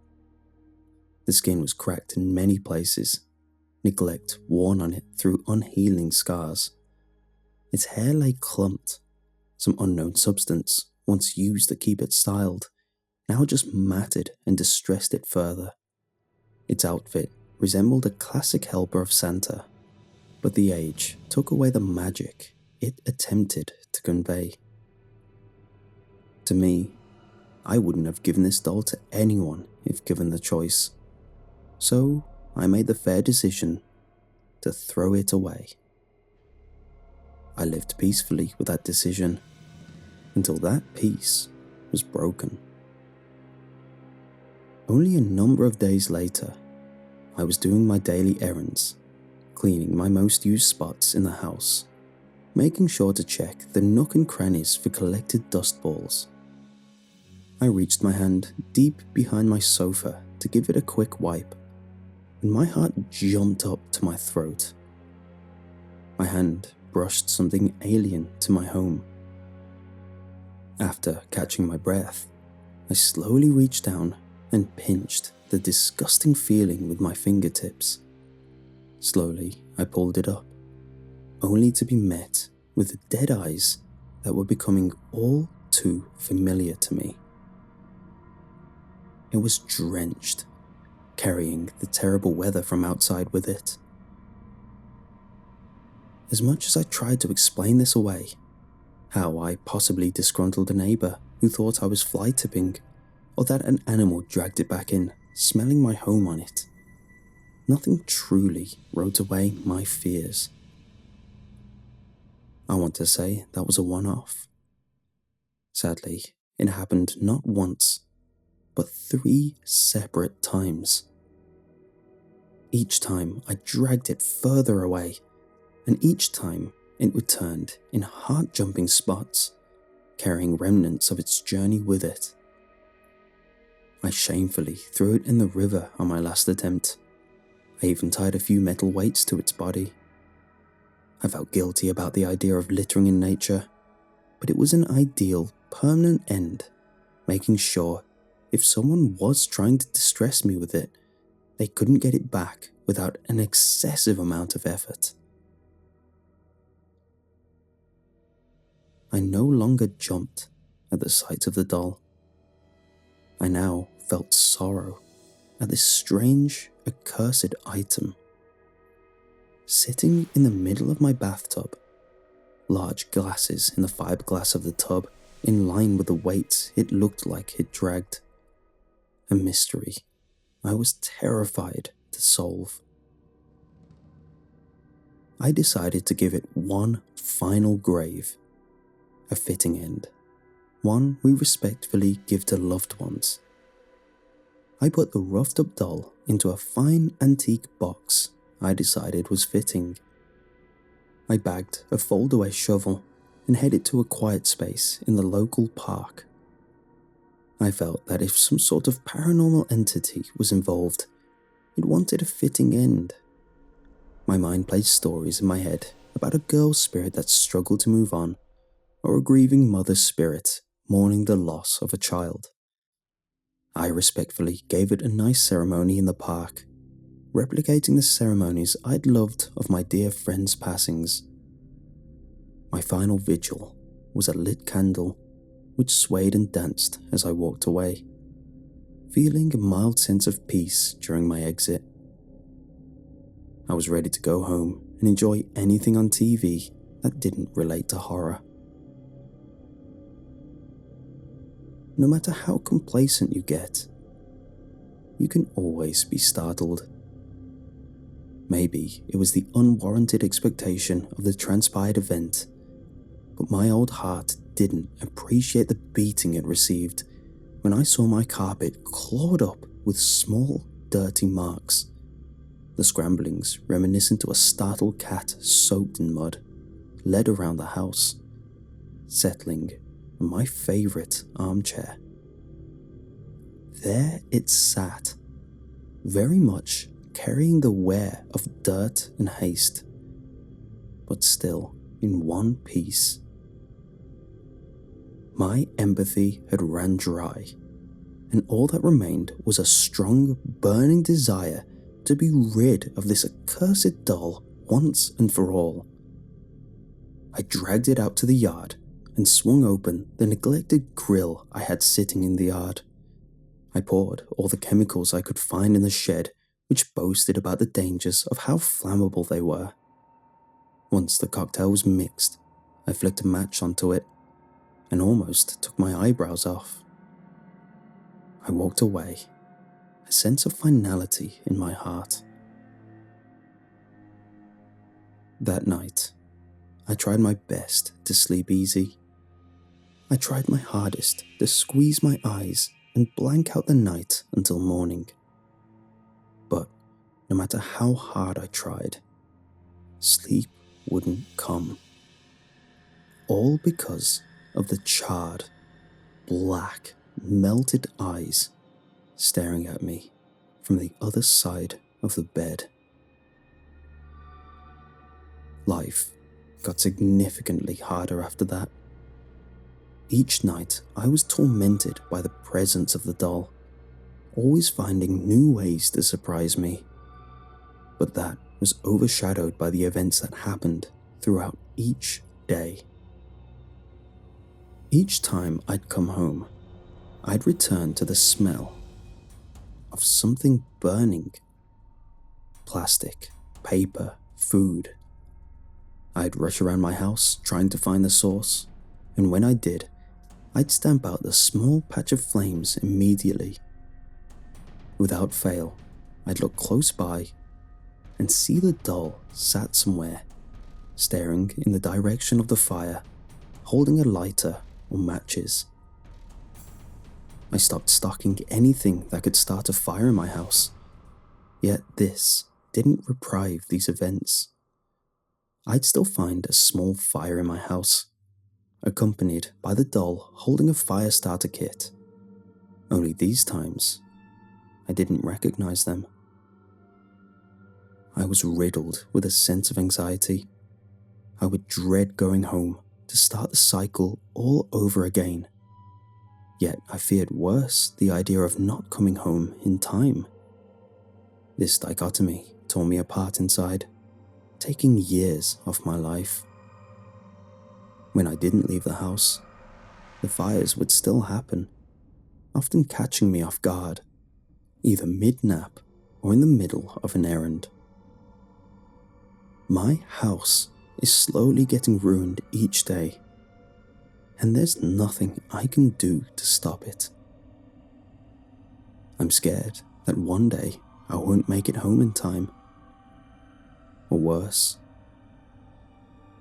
The skin was cracked in many places, neglect worn on it through unhealing scars. Its hair lay clumped, some unknown substance, once used to keep it styled, now just matted and distressed it further. Its outfit resembled a classic helper of Santa, but the age took away the magic it attempted to convey. To me, I wouldn't have given this doll to anyone if given the choice, so I made the fair decision to throw it away. I lived peacefully with that decision until that peace was broken. Only a number of days later, I was doing my daily errands, cleaning my most used spots in the house, making sure to check the nook and crannies for collected dust balls. I reached my hand deep behind my sofa to give it a quick wipe, and my heart jumped up to my throat. My hand brushed something alien to my home. After catching my breath, I slowly reached down and pinched the disgusting feeling with my fingertips. Slowly, I pulled it up, only to be met with the dead eyes that were becoming all too familiar to me. It was drenched, carrying the terrible weather from outside with it. As much as I tried to explain this away, how I possibly disgruntled a neighbour who thought I was fly tipping, or that an animal dragged it back in, smelling my home on it, nothing truly wrote away my fears. I want to say that was a one-off. Sadly, it happened not once, but 3 separate times. Each time I dragged it further away, and each time it returned in heart-jumping spots, carrying remnants of its journey with it. I shamefully threw it in the river on my last attempt. I even tied a few metal weights to its body. I felt guilty about the idea of littering in nature, but it was an ideal, permanent end, making sure if someone was trying to distress me with it, they couldn't get it back without an excessive amount of effort. I no longer jumped at the sight of the doll. I now felt sorrow at this strange, accursed item. Sitting in the middle of my bathtub, large glasses in the fiberglass of the tub in line with the weight it looked like it dragged. A mystery I was terrified to solve. I decided to give it one final grave, a fitting end, one we respectfully give to loved ones. I put the roughed up doll into a fine antique box I decided was fitting. I bagged a fold-away shovel and headed to a quiet space in the local park. I felt that if some sort of paranormal entity was involved, it wanted a fitting end. My mind played stories in my head about a girl's spirit that struggled to move on, or a grieving mother's spirit mourning the loss of a child. I respectfully gave it a nice ceremony in the park, replicating the ceremonies I'd loved of my dear friends' passings. My final vigil was a lit candle which swayed and danced as I walked away, feeling a mild sense of peace during my exit. I was ready to go home and enjoy anything on TV that didn't relate to horror. No matter how complacent you get, you can always be startled. Maybe it was the unwarranted expectation of the transpired event, but my old heart didn't appreciate the beating it received when I saw my carpet clawed up with small, dirty marks, the scramblings reminiscent to a startled cat soaked in mud, led around the house, settling on my favourite armchair. There it sat, very much carrying the wear of dirt and haste, but still in one piece. My empathy had ran dry, and all that remained was a strong, burning desire to be rid of this accursed doll once and for all. I dragged it out to the yard and swung open the neglected grill I had sitting in the yard. I poured all the chemicals I could find in the shed, which boasted about the dangers of how flammable they were. Once the cocktail was mixed, I flicked a match onto it and almost took my eyebrows off. I walked away, a sense of finality in my heart. That night, I tried my best to sleep easy. I tried my hardest to squeeze my eyes and blank out the night until morning. But no matter how hard I tried, sleep wouldn't come. All because of the charred, black, melted eyes staring at me from the other side of the bed. Life got significantly harder after that. Each night I was tormented by the presence of the doll, always finding new ways to surprise me. But that was overshadowed by the events that happened throughout each day. Each time I'd come home, I'd return to the smell of something burning. Plastic, paper, food. I'd rush around my house trying to find the source, and when I did, I'd stamp out the small patch of flames immediately. Without fail, I'd look close by and see the doll sat somewhere, staring in the direction of the fire, holding a lighter or matches. I stopped stocking anything that could start a fire in my house, yet this didn't reprieve these events. I'd still find a small fire in my house, accompanied by the doll holding a fire starter kit. Only these times, I didn't recognize them. I was riddled with a sense of anxiety. I would dread going home to start the cycle all over again. Yet I feared worse the idea of not coming home in time. This dichotomy tore me apart inside, taking years off my life. When I didn't leave the house, the fires would still happen, often catching me off guard, either mid-nap or in the middle of an errand. My house is slowly getting ruined each day, and there's nothing I can do to stop it. I'm scared that one day I won't make it home in time. Or worse,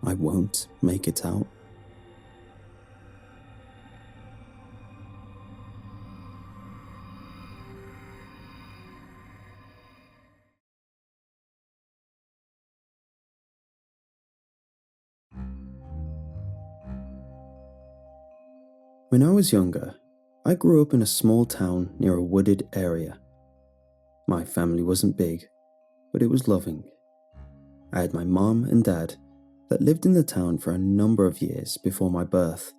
I won't make it out. When I was younger, I grew up in a small town near a wooded area. My family wasn't big, but it was loving. I had my mom and dad that lived in the town for a number of years before my birth.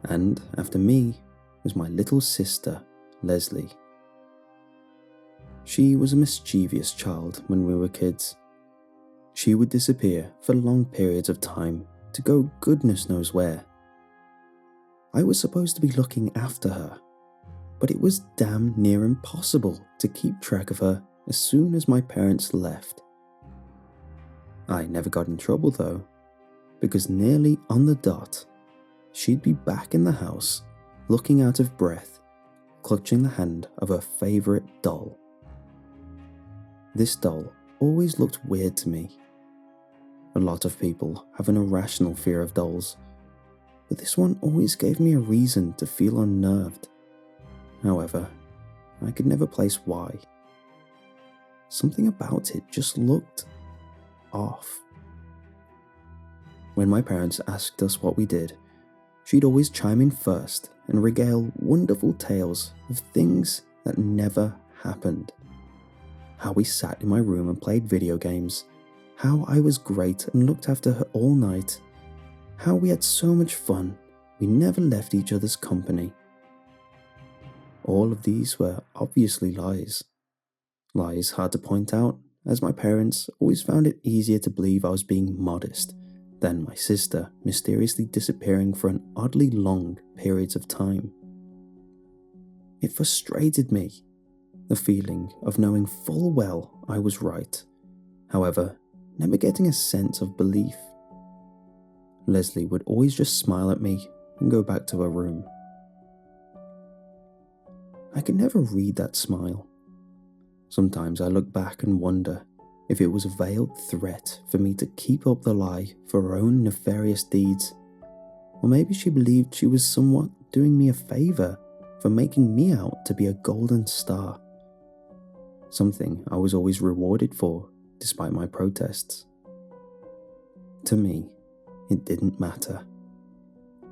And after me was my little sister, Leslie. She was a mischievous child when we were kids. She would disappear for long periods of time to go goodness knows where. I was supposed to be looking after her, but it was damn near impossible to keep track of her as soon as my parents left. I never got in trouble though, because nearly on the dot, she'd be back in the house, looking out of breath, clutching the hand of her favourite doll. This doll always looked weird to me. A lot of people have an irrational fear of dolls, but this one always gave me a reason to feel unnerved. However, I could never place why. Something about it just looked off. When my parents asked us what we did, she'd always chime in first and regale wonderful tales of things that never happened. How we sat in my room and played video games, how I was great and looked after her all night, how we had so much fun we never left each other's company. All of these were obviously lies. Lies hard to point out, as my parents always found it easier to believe I was being modest than my sister mysteriously disappearing for an oddly long periods of time. It frustrated me, the feeling of knowing full well I was right, however, never getting a sense of belief. Leslie would always just smile at me and go back to her room. I could never read that smile. Sometimes I look back and wonder if it was a veiled threat for me to keep up the lie for her own nefarious deeds, or maybe she believed she was somewhat doing me a favour for making me out to be a golden star, something I was always rewarded for despite my protests. To me, it didn't matter.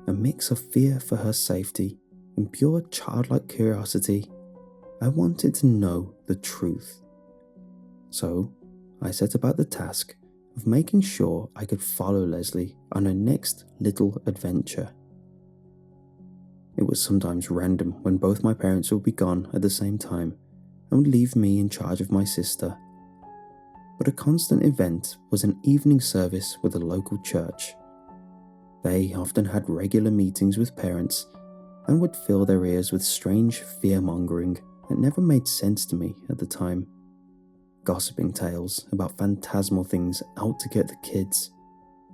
A mix of fear for her safety and pure childlike curiosity, I wanted to know the truth. So, I set about the task of making sure I could follow Leslie on her next little adventure. It was sometimes random when both my parents would be gone at the same time and would leave me in charge of my sister. But a constant event was an evening service with a local church. They often had regular meetings with parents and would fill their ears with strange fear-mongering that never made sense to me at the time. Gossiping tales about phantasmal things out to get the kids,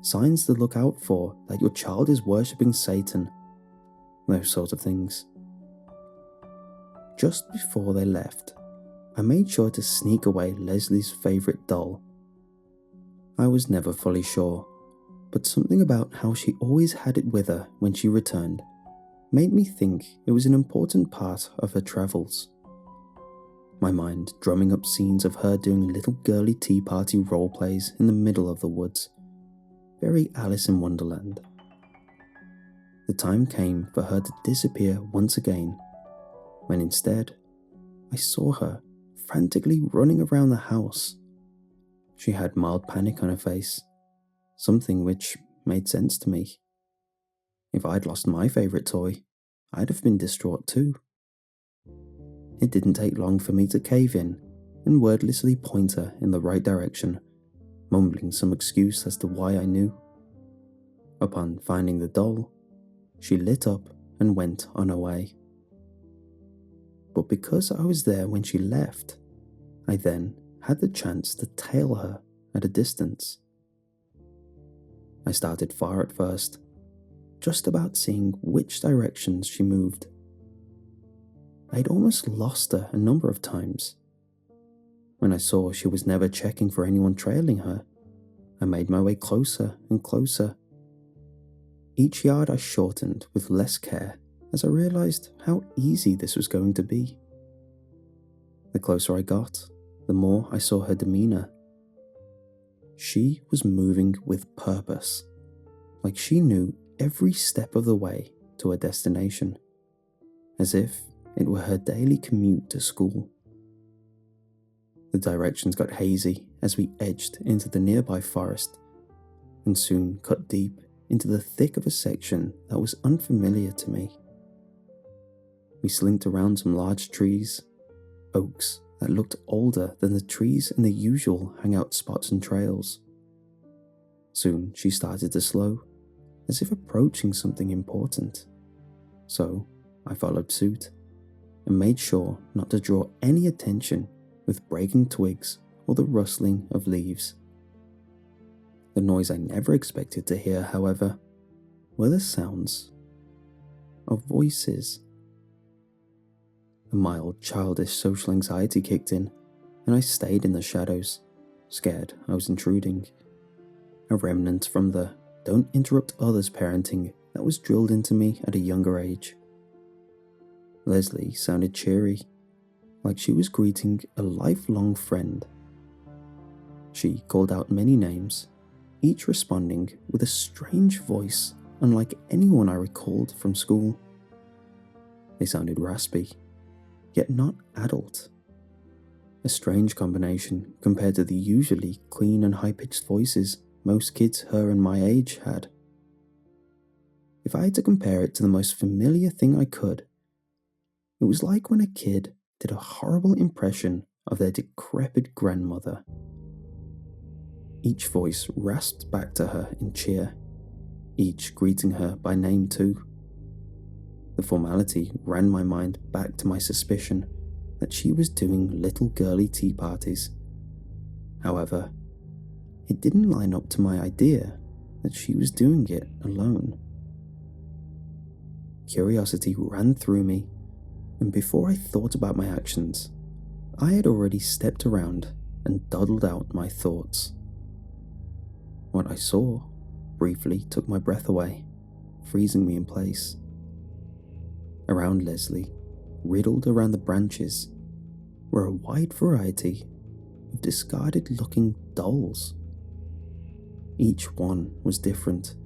signs to look out for that your child is worshipping Satan, those sort of things. Just before they left, I made sure to sneak away Leslie's favourite doll. I was never fully sure, but something about how she always had it with her when she returned made me think it was an important part of her travels. My mind drumming up scenes of her doing little girly tea party role plays in the middle of the woods. Very Alice in Wonderland. The time came for her to disappear once again, when instead, I saw her frantically running around the house. She had mild panic on her face, something which made sense to me. If I'd lost my favourite toy, I'd have been distraught too. It didn't take long for me to cave in and wordlessly point her in the right direction, mumbling some excuse as to why I knew. Upon finding the doll, she lit up and went on her way. But because I was there when she left, I then had the chance to tail her at a distance. I started far at first, just about seeing which directions she moved. I'd almost lost her a number of times. When I saw she was never checking for anyone trailing her, I made my way closer and closer. Each yard I shortened with less care as I realized how easy this was going to be. The closer I got, the more I saw her demeanor. She was moving with purpose, like she knew every step of the way to her destination, as if it were her daily commute to school. The directions got hazy as we edged into the nearby forest, and soon cut deep into the thick of a section that was unfamiliar to me. We slinked around some large trees, oaks that looked older than the trees in the usual hangout spots and trails. Soon she started to slow, as if approaching something important. So I followed suit, and made sure not to draw any attention with breaking twigs or the rustling of leaves. The noise I never expected to hear, however, were the sounds of voices. A mild, childish social anxiety kicked in, and I stayed in the shadows, scared I was intruding. A remnant from the don't interrupt others parenting that was drilled into me at a younger age. Leslie sounded cheery, like she was greeting a lifelong friend. She called out many names, each responding with a strange voice unlike anyone I recalled from school. They sounded raspy, yet not adult. A strange combination compared to the usually clean and high-pitched voices most kids her and my age had. If I had to compare it to the most familiar thing I could, it was like when a kid did a horrible impression of their decrepit grandmother. Each voice rasped back to her in cheer, each greeting her by name too. The formality ran my mind back to my suspicion that she was doing little girly tea parties. However, it didn't line up to my idea that she was doing it alone. Curiosity ran through me, and before I thought about my actions, I had already stepped around and dawdled out my thoughts. What I saw briefly took my breath away, freezing me in place. Around Leslie, riddled around the branches, were a wide variety of discarded-looking dolls. Each one was different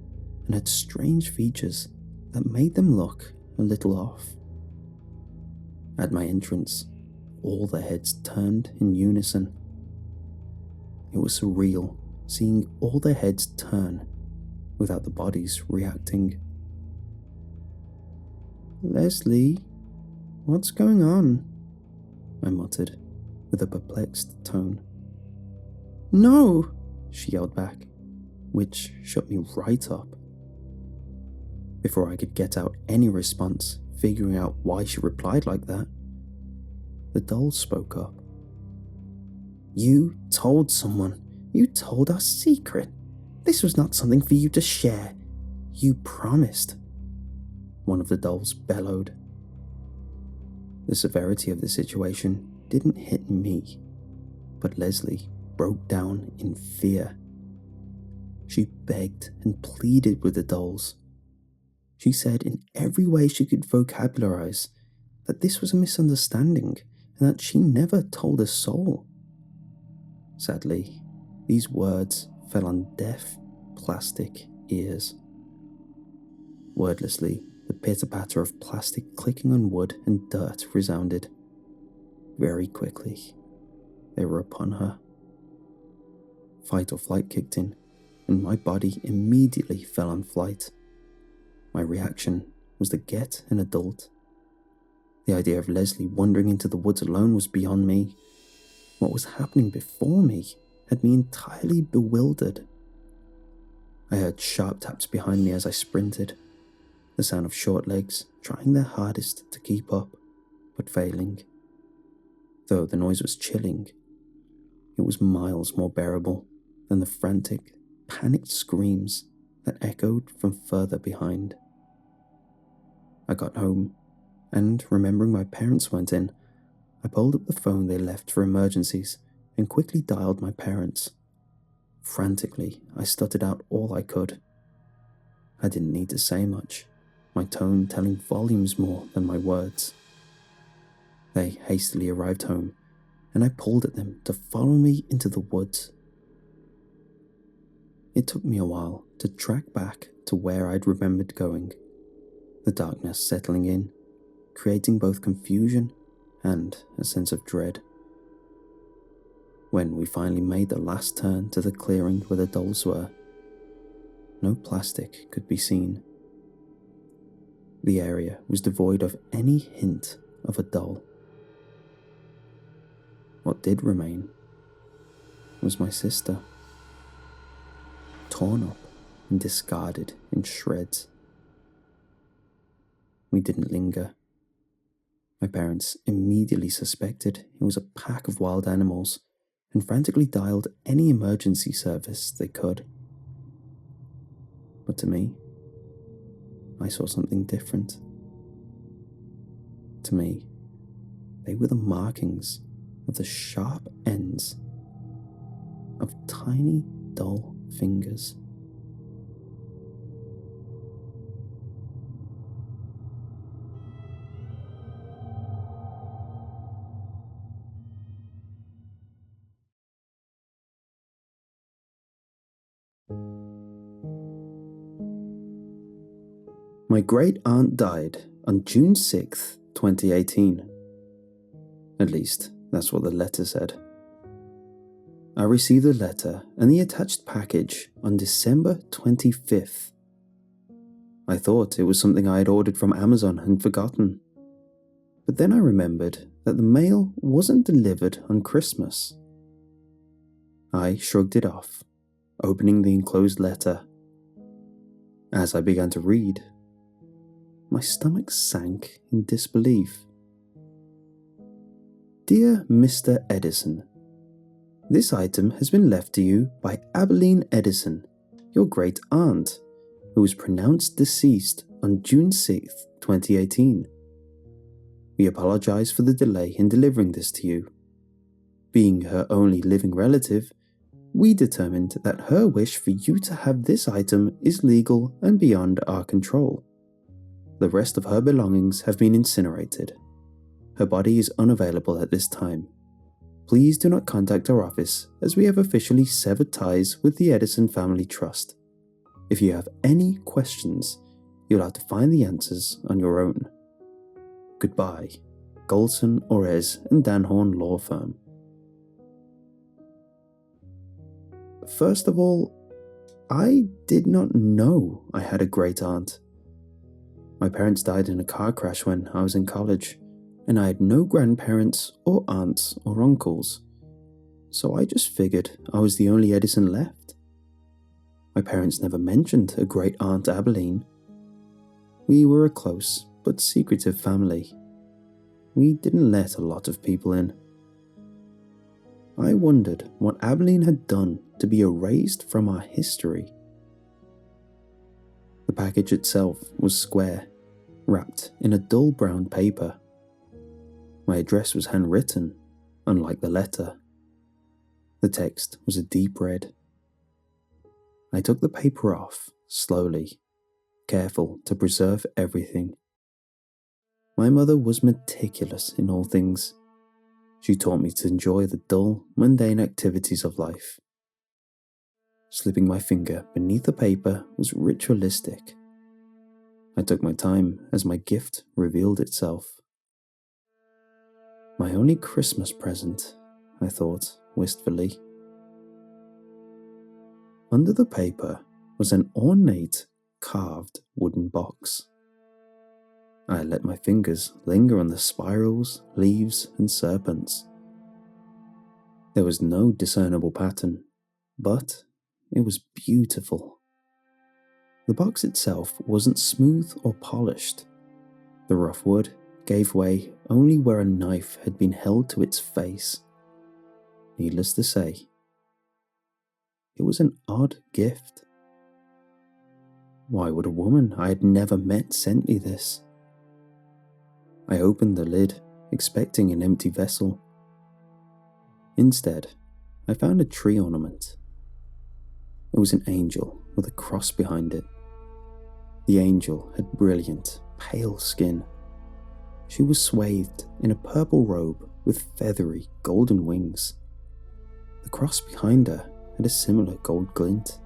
and had strange features that made them look a little off. At my entrance, all their heads turned in unison. It was surreal seeing all their heads turn without the bodies reacting. "Leslie, what's going on?" I muttered with a perplexed tone. "No!" she yelled back, which shut me right up. Before I could get out any response, figuring out why she replied like that, the doll spoke up. "You told someone. You told our secret. This was not something for you to share. You promised," one of the dolls bellowed. The severity of the situation didn't hit me, but Leslie broke down in fear. She begged and pleaded with the dolls. She said in every way she could vocabularize that this was a misunderstanding and that she never told a soul. Sadly, these words fell on deaf, plastic ears. Wordlessly, the pitter-patter of plastic clicking on wood and dirt resounded. Very quickly, they were upon her. Fight or flight kicked in, and my body immediately fell on flight. My reaction was to get an adult. The idea of Leslie wandering into the woods alone was beyond me. What was happening before me had me entirely bewildered. I heard sharp taps behind me as I sprinted, the sound of short legs trying their hardest to keep up, but failing. Though the noise was chilling, it was miles more bearable than the frantic, panicked screams that echoed from further behind. I got home, and remembering my parents weren't in, I pulled up the phone they left for emergencies and quickly dialed my parents. Frantically, I stuttered out all I could. I didn't need to say much, my tone telling volumes more than my words. They hastily arrived home, and I pulled at them to follow me into the woods. It took me a while to track back to where I'd remembered going, the darkness settling in, creating both confusion and a sense of dread. When we finally made the last turn to the clearing where the dolls were, no plastic could be seen. The area was devoid of any hint of a doll. What did remain was my sister, torn up and discarded in shreds. We didn't linger. My parents immediately suspected it was a pack of wild animals and frantically dialed any emergency service they could. But to me, I saw something different. To me, they were the markings of the sharp ends of tiny doll fingers. My great aunt died on June 6th, 2018. At least, that's what the letter said. I received the letter and the attached package on December 25th. I thought it was something I had ordered from Amazon and forgotten. But then I remembered that the mail wasn't delivered on Christmas. I shrugged it off, opening the enclosed letter. As I began to read, my stomach sank in disbelief. Dear Mr. Edison, this item has been left to you by Abilene Edison, your great aunt, who was pronounced deceased on June 6th, 2018. We apologize for the delay in delivering this to you. Being her only living relative, we determined that her wish for you to have this item is legal and beyond our control. The rest of her belongings have been incinerated. Her body is unavailable at this time. Please do not contact our office as we have officially severed ties with the Edison Family Trust. If you have any questions, you'll have to find the answers on your own. Goodbye, Golson, Orez and Danhorn Law Firm. First of all, I did not know I had a great aunt. My parents died in a car crash when I was in college, and I had no grandparents or aunts or uncles, so I just figured I was the only Edison left. My parents never mentioned a great aunt Abilene. We were a close but secretive family. We didn't let a lot of people in. I wondered what Abilene had done to be erased from our history. The package itself was square, wrapped in a dull brown paper. My address was handwritten, unlike the letter. The text was a deep red. I took the paper off, slowly, careful to preserve everything. My mother was meticulous in all things. She taught me to enjoy the dull, mundane activities of life. Slipping my finger beneath the paper was ritualistic. I took my time as my gift revealed itself. My only Christmas present, I thought wistfully. Under the paper was an ornate, carved wooden box. I let my fingers linger on the spirals, leaves, and serpents. There was no discernible pattern, but it was beautiful. The box itself wasn't smooth or polished. The rough wood gave way only where a knife had been held to its face. Needless to say, it was an odd gift. Why would a woman I had never met send me this? I opened the lid, expecting an empty vessel. Instead, I found a tree ornament. It was an angel with a cross behind it. The angel had brilliant, pale skin. She was swathed in a purple robe with feathery, golden wings. The cross behind her had a similar gold glint.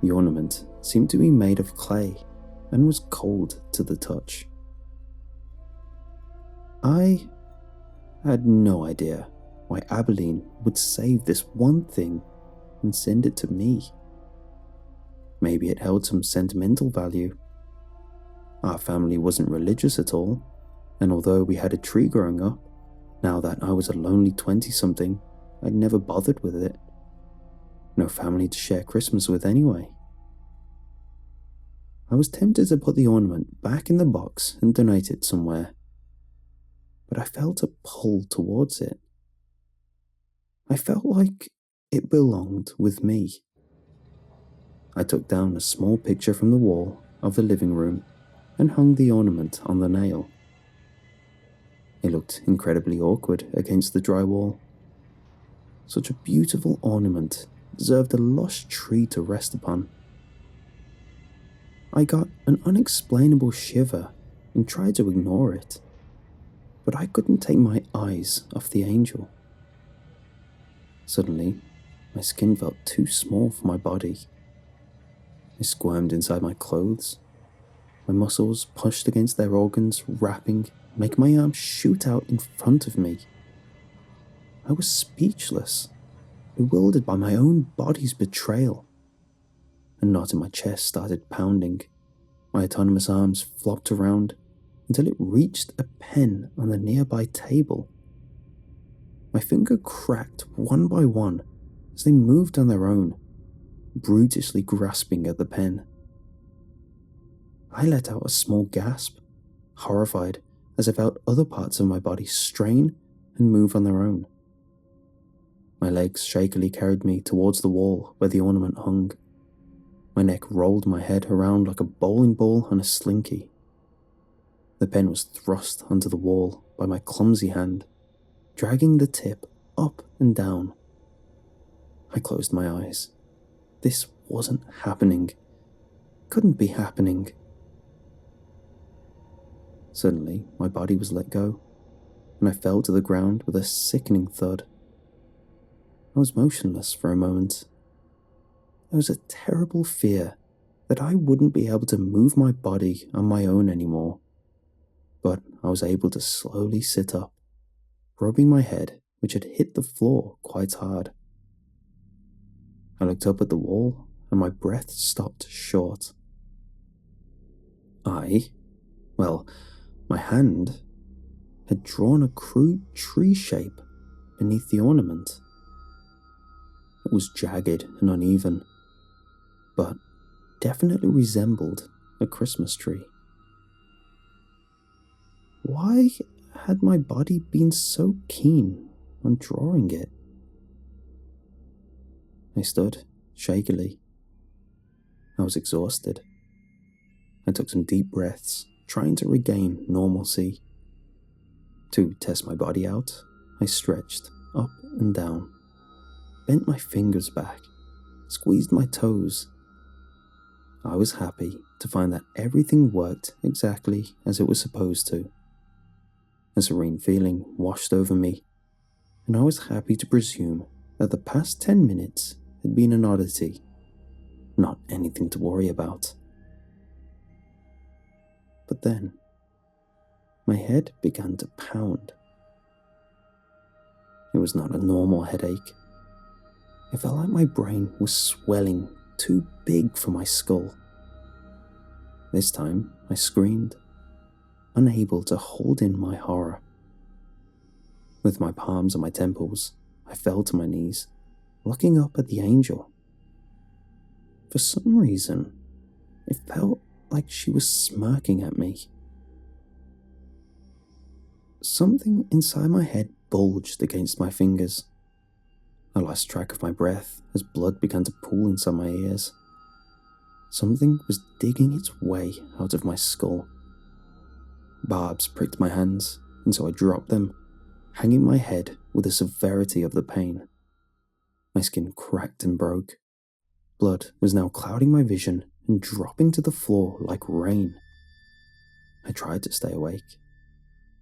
The ornament seemed to be made of clay and was cold to the touch. I had no idea why Abilene would save this one thing and send it to me. Maybe it held some sentimental value. Our family wasn't religious at all, and although we had a tree growing up, now that I was a lonely 20-something, I'd never bothered with it. No family to share Christmas with anyway. I was tempted to put the ornament back in the box and donate it somewhere, but I felt a pull towards it. I felt like it belonged with me. I took down a small picture from the wall of the living room and hung the ornament on the nail. It looked incredibly awkward against the drywall. Such a beautiful ornament deserved a lush tree to rest upon. I got an unexplainable shiver and tried to ignore it, but I couldn't take my eyes off the angel. Suddenly, My skin felt too small for my body. I squirmed inside my clothes. My muscles pushed against their organs, wrapping, making my arms shoot out in front of me. I was speechless, bewildered by my own body's betrayal. A knot in my chest started pounding. My autonomous arms flopped around until it reached a pen on the nearby table. My finger cracked one by one as they moved on their own, brutishly grasping at the pen. I let out a small gasp, horrified as I felt other parts of my body strain and move on their own. My legs shakily carried me towards the wall where the ornament hung. My neck rolled my head around like a bowling ball on a slinky. The pen was thrust onto the wall by my clumsy hand, dragging the tip up and down. I closed my eyes. This wasn't happening. Couldn't be happening. Suddenly, my body was let go, and I fell to the ground with a sickening thud. I was motionless for a moment. There was a terrible fear that I wouldn't be able to move my body on my own anymore. But I was able to slowly sit up, rubbing my head, which had hit the floor quite hard. I looked up at the wall, and my breath stopped short. My hand had drawn a crude tree shape beneath the ornament. It was jagged and uneven, but definitely resembled a Christmas tree. Why had my body been so keen on drawing it? I stood, shakily. I was exhausted. I took some deep breaths, trying to regain normalcy. To test my body out, I stretched up and down, bent my fingers back, squeezed my toes. I was happy to find that everything worked exactly as it was supposed to. A serene feeling washed over me, and I was happy to presume that the past 10 minutes had been an oddity, not anything to worry about. But then, my head began to pound. It was not a normal headache. It felt like my brain was swelling too big for my skull. This time, I screamed, unable to hold in my horror. With my palms on my temples, I fell to my knees, looking up at the angel. For some reason, it felt like she was smirking at me. Something inside my head bulged against my fingers. I lost track of my breath as blood began to pool inside my ears. Something was digging its way out of my skull. Barbs pricked my hands, and so I dropped them, hanging my head with the severity of the pain. My skin cracked and broke. Blood was now clouding my vision and dropping to the floor like rain. I tried to stay awake,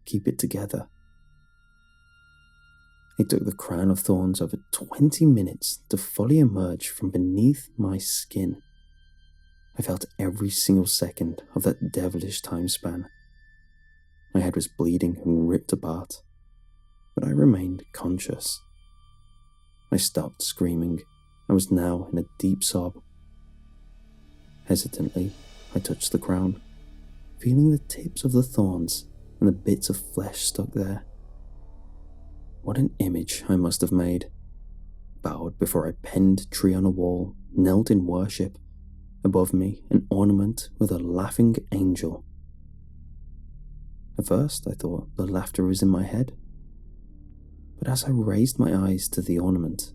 keep it together. It took the crown of thorns over 20 minutes to fully emerge from beneath my skin. I felt every single second of that devilish time span. My head was bleeding and ripped apart, but I remained conscious. I stopped screaming. I was now in a deep sob. Hesitantly, I touched the crown, feeling the tips of the thorns and the bits of flesh stuck there. What an image I must have made. Bowed before a penned tree on a wall, knelt in worship. Above me, an ornament with a laughing angel. At first, I thought the laughter was in my head. But as I raised my eyes to the ornament,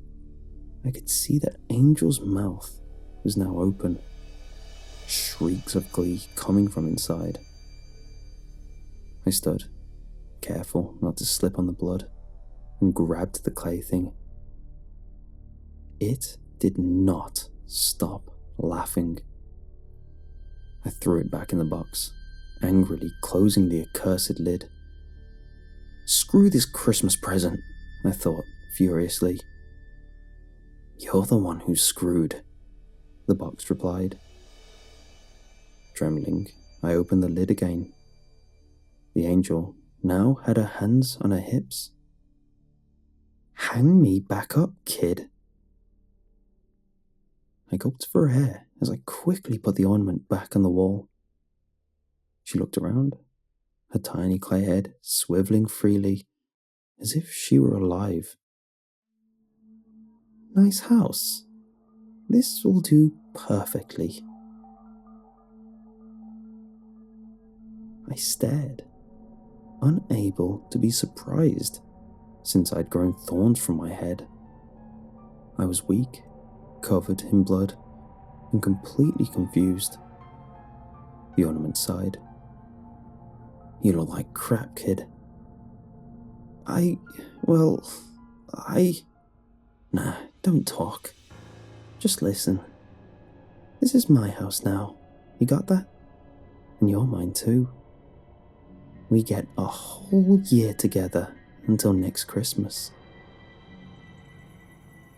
I could see the angel's mouth was now open, shrieks of glee coming from inside. I stood, careful not to slip on the blood, and grabbed the clay thing. It did not stop laughing. I threw it back in the box, angrily closing the accursed lid. Screw this Christmas present, I thought furiously. "You're the one who's screwed," the box replied. Trembling, I opened the lid again. The angel now had her hands on her hips. "Hang me back up, kid." I gulped for air as I quickly put the ornament back on the wall. She looked around, her tiny clay head swiveling freely as if she were alive. "Nice house. This will do perfectly." I stared, unable to be surprised since I'd grown thorns from my head. I was weak, covered in blood, and completely confused. The ornament sighed. "You look like crap, kid." Well, Nah, don't talk. Just listen. This is my house now. You got that? And you're mine too. We get a whole year together until next Christmas."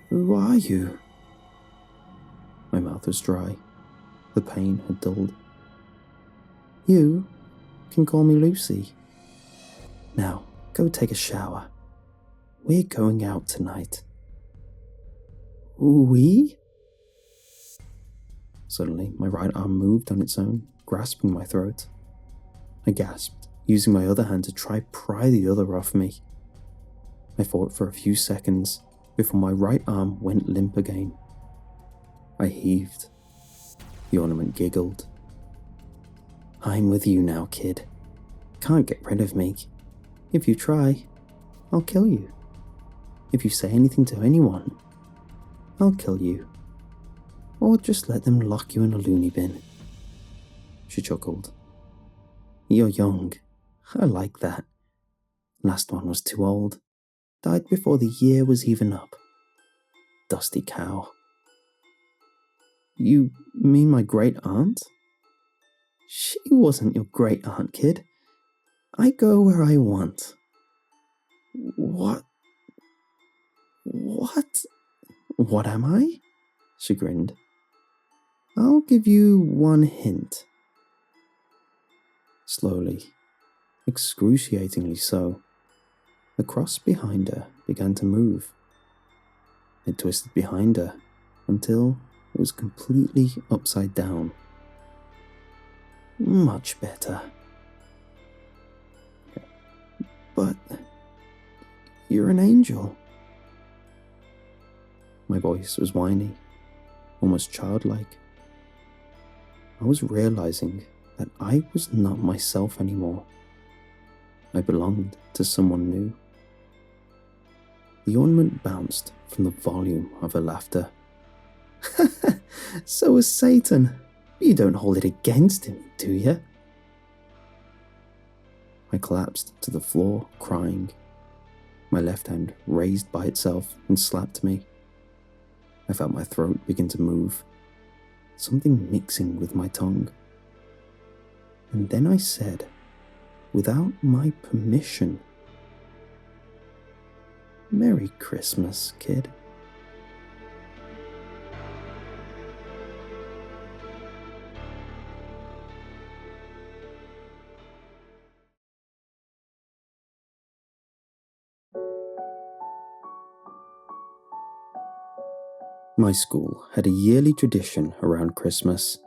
"Who are you?" My mouth was dry. The pain had dulled. "You can call me Lucy. Now, go take a shower. We're going out tonight." "We?" Suddenly, my right arm moved on its own, grasping my throat. I gasped, using my other hand to try pry the other off me. I fought for a few seconds before my right arm went limp again. I heaved. The ornament giggled. "I'm with you now, kid. Can't get rid of me. If you try, I'll kill you. If you say anything to anyone, I'll kill you. Or just let them lock you in a loony bin." She chuckled. "You're young. I like that. Last one was too old. Died before the year was even up. Dusty cow." "You mean my great-aunt?" "She wasn't your great-aunt, kid. I go where I want." What? What am I?" She grinned. "I'll give you one hint." Slowly, excruciatingly so, the cross behind her began to move. It twisted behind her until it was completely upside down. "Much better. But you're an angel." My voice was whiny, almost childlike. I was realizing that I was not myself anymore. I belonged to someone new. The ornament bounced from the volume of her laughter. "So is Satan. You don't hold it against him, do you?" I collapsed to the floor, crying. My left hand raised by itself and slapped me. I felt my throat begin to move, something mixing with my tongue. And then I said, without my permission, "Merry Christmas, kid." My school had a yearly tradition around Christmas.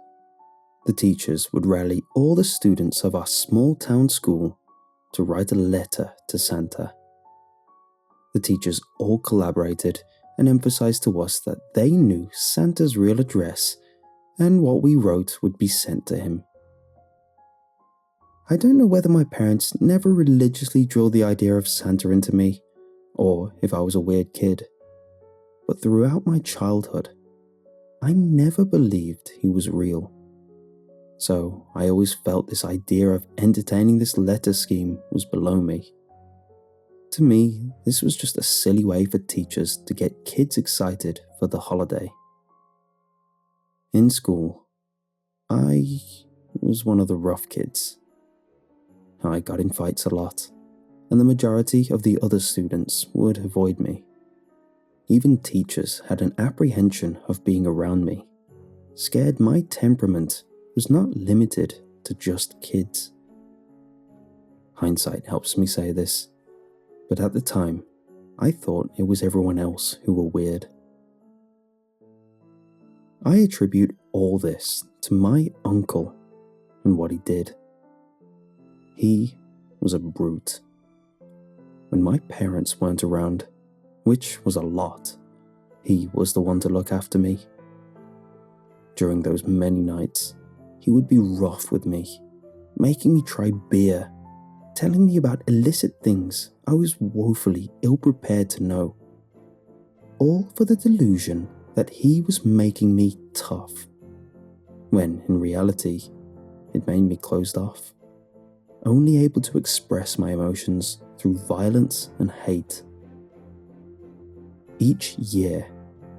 The teachers would rally all the students of our small town school to write a letter to Santa. The teachers all collaborated and emphasized to us that they knew Santa's real address and what we wrote would be sent to him. I don't know whether my parents never religiously drilled the idea of Santa into me, or if I was a weird kid. But throughout my childhood, I never believed he was real. So I always felt this idea of entertaining this letter scheme was below me. To me, this was just a silly way for teachers to get kids excited for the holiday. In school, I was one of the rough kids. I got in fights a lot, and the majority of the other students would avoid me. Even teachers had an apprehension of being around me, scared my temperament was not limited to just kids. Hindsight helps me say this, but at the time, I thought it was everyone else who were weird. I attribute all this to my uncle and what he did. He was a brute. When my parents weren't around, which was a lot, he was the one to look after me. During those many nights, he would be rough with me, making me try beer, telling me about illicit things I was woefully ill-prepared to know, all for the delusion that he was making me tough, when in reality, it made me closed off, only able to express my emotions through violence and hate. Each year,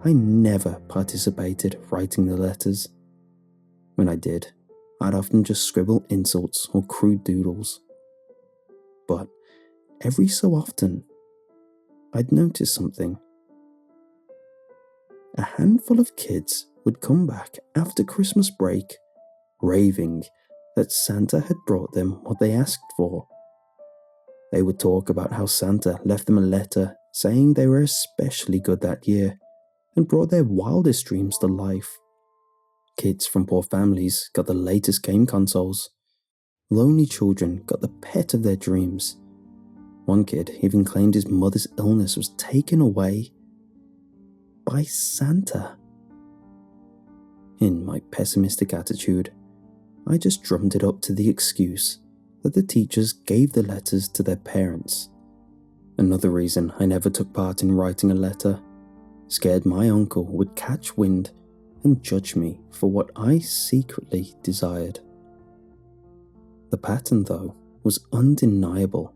I never participated writing the letters. When I did, I'd often just scribble insults or crude doodles. But every so often, I'd notice something. A handful of kids would come back after Christmas break, raving that Santa had brought them what they asked for. They would talk about how Santa left them a letter saying they were especially good that year and brought their wildest dreams to life. Kids from poor families got the latest game consoles. Lonely children got the pet of their dreams. One kid even claimed his mother's illness was taken away by Santa. In my pessimistic attitude, I just drummed it up to the excuse that the teachers gave the letters to their parents. Another reason I never took part in writing a letter, scared my uncle would catch wind and judge me for what I secretly desired. The pattern, though, was undeniable.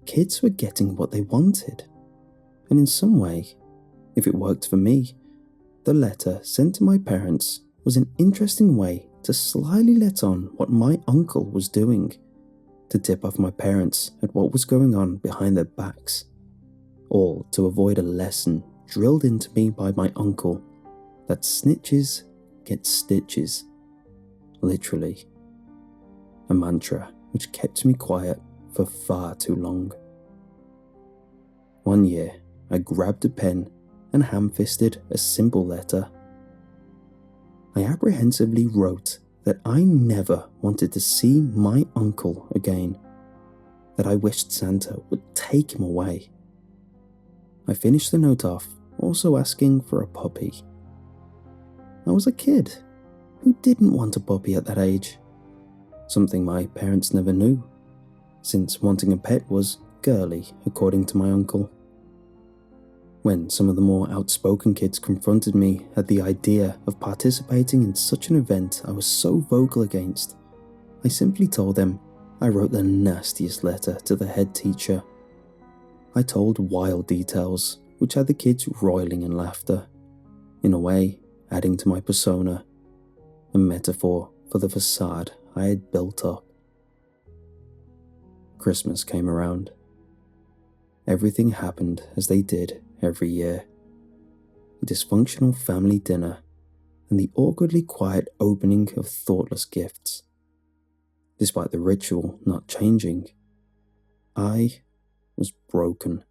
Kids were getting what they wanted, and in some way, if it worked for me, the letter sent to my parents was an interesting way to slyly let on what my uncle was doing, to tip off my parents at what was going on behind their backs, all to avoid a lesson drilled into me by my uncle that snitches get stitches. Literally. A mantra which kept me quiet for far too long. One year, I grabbed a pen and ham-fisted a simple letter. I apprehensively wrote that I never wanted to see my uncle again, that I wished Santa would take him away. I finished the note off, also asking for a puppy. I was a kid. Who didn't want a puppy at that age? Something my parents never knew, since wanting a pet was girly, according to my uncle. When some of the more outspoken kids confronted me at the idea of participating in such an event I was so vocal against, I simply told them I wrote the nastiest letter to the head teacher. I told wild details, which had the kids roiling in laughter, in a way adding to my persona, a metaphor for the facade I had built up. Christmas came around. Everything happened as they did every year. A dysfunctional family dinner and the awkwardly quiet opening of thoughtless gifts. Despite the ritual not changing, I was broken.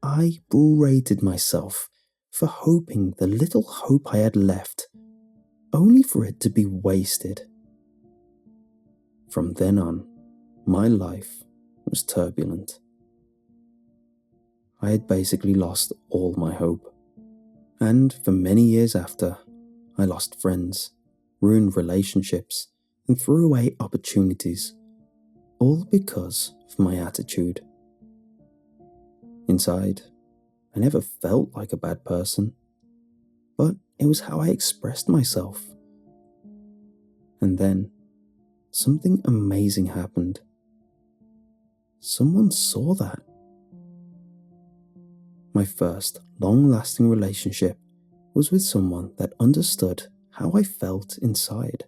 I berated myself for hoping the little hope I had left, only for it to be wasted. From then on, my life was turbulent. I had basically lost all my hope, and for many years after, I lost friends, ruined relationships, and threw away opportunities, all because of my attitude. Inside, I never felt like a bad person, but it was how I expressed myself. And then, something amazing happened. Someone saw that. My first long-lasting relationship was with someone that understood how I felt inside.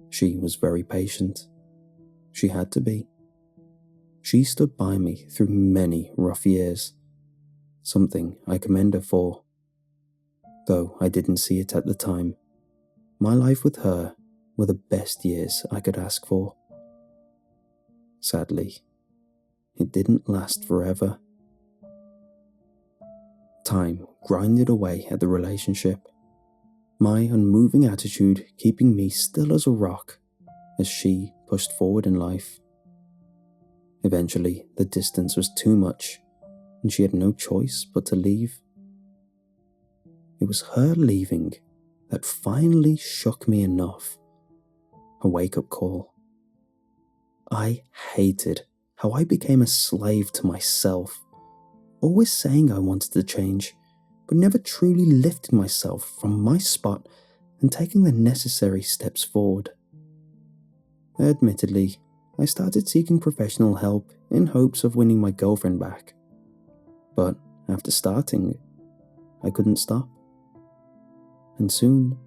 She was very patient. She had to be. She stood by me through many rough years, something I commend her for. Though I didn't see it at the time, my life with her were the best years I could ask for. Sadly, it didn't last forever. Time grinded away at the relationship, my unmoving attitude keeping me still as a rock as she pushed forward in life. Eventually, the distance was too much, and she had no choice but to leave. It was her leaving that finally shook me enough. A wake-up call. I hated how I became a slave to myself, always saying I wanted to change, but never truly lifting myself from my spot and taking the necessary steps forward. Admittedly, I started seeking professional help in hopes of winning my girlfriend back. But after starting, I couldn't stop. And soon,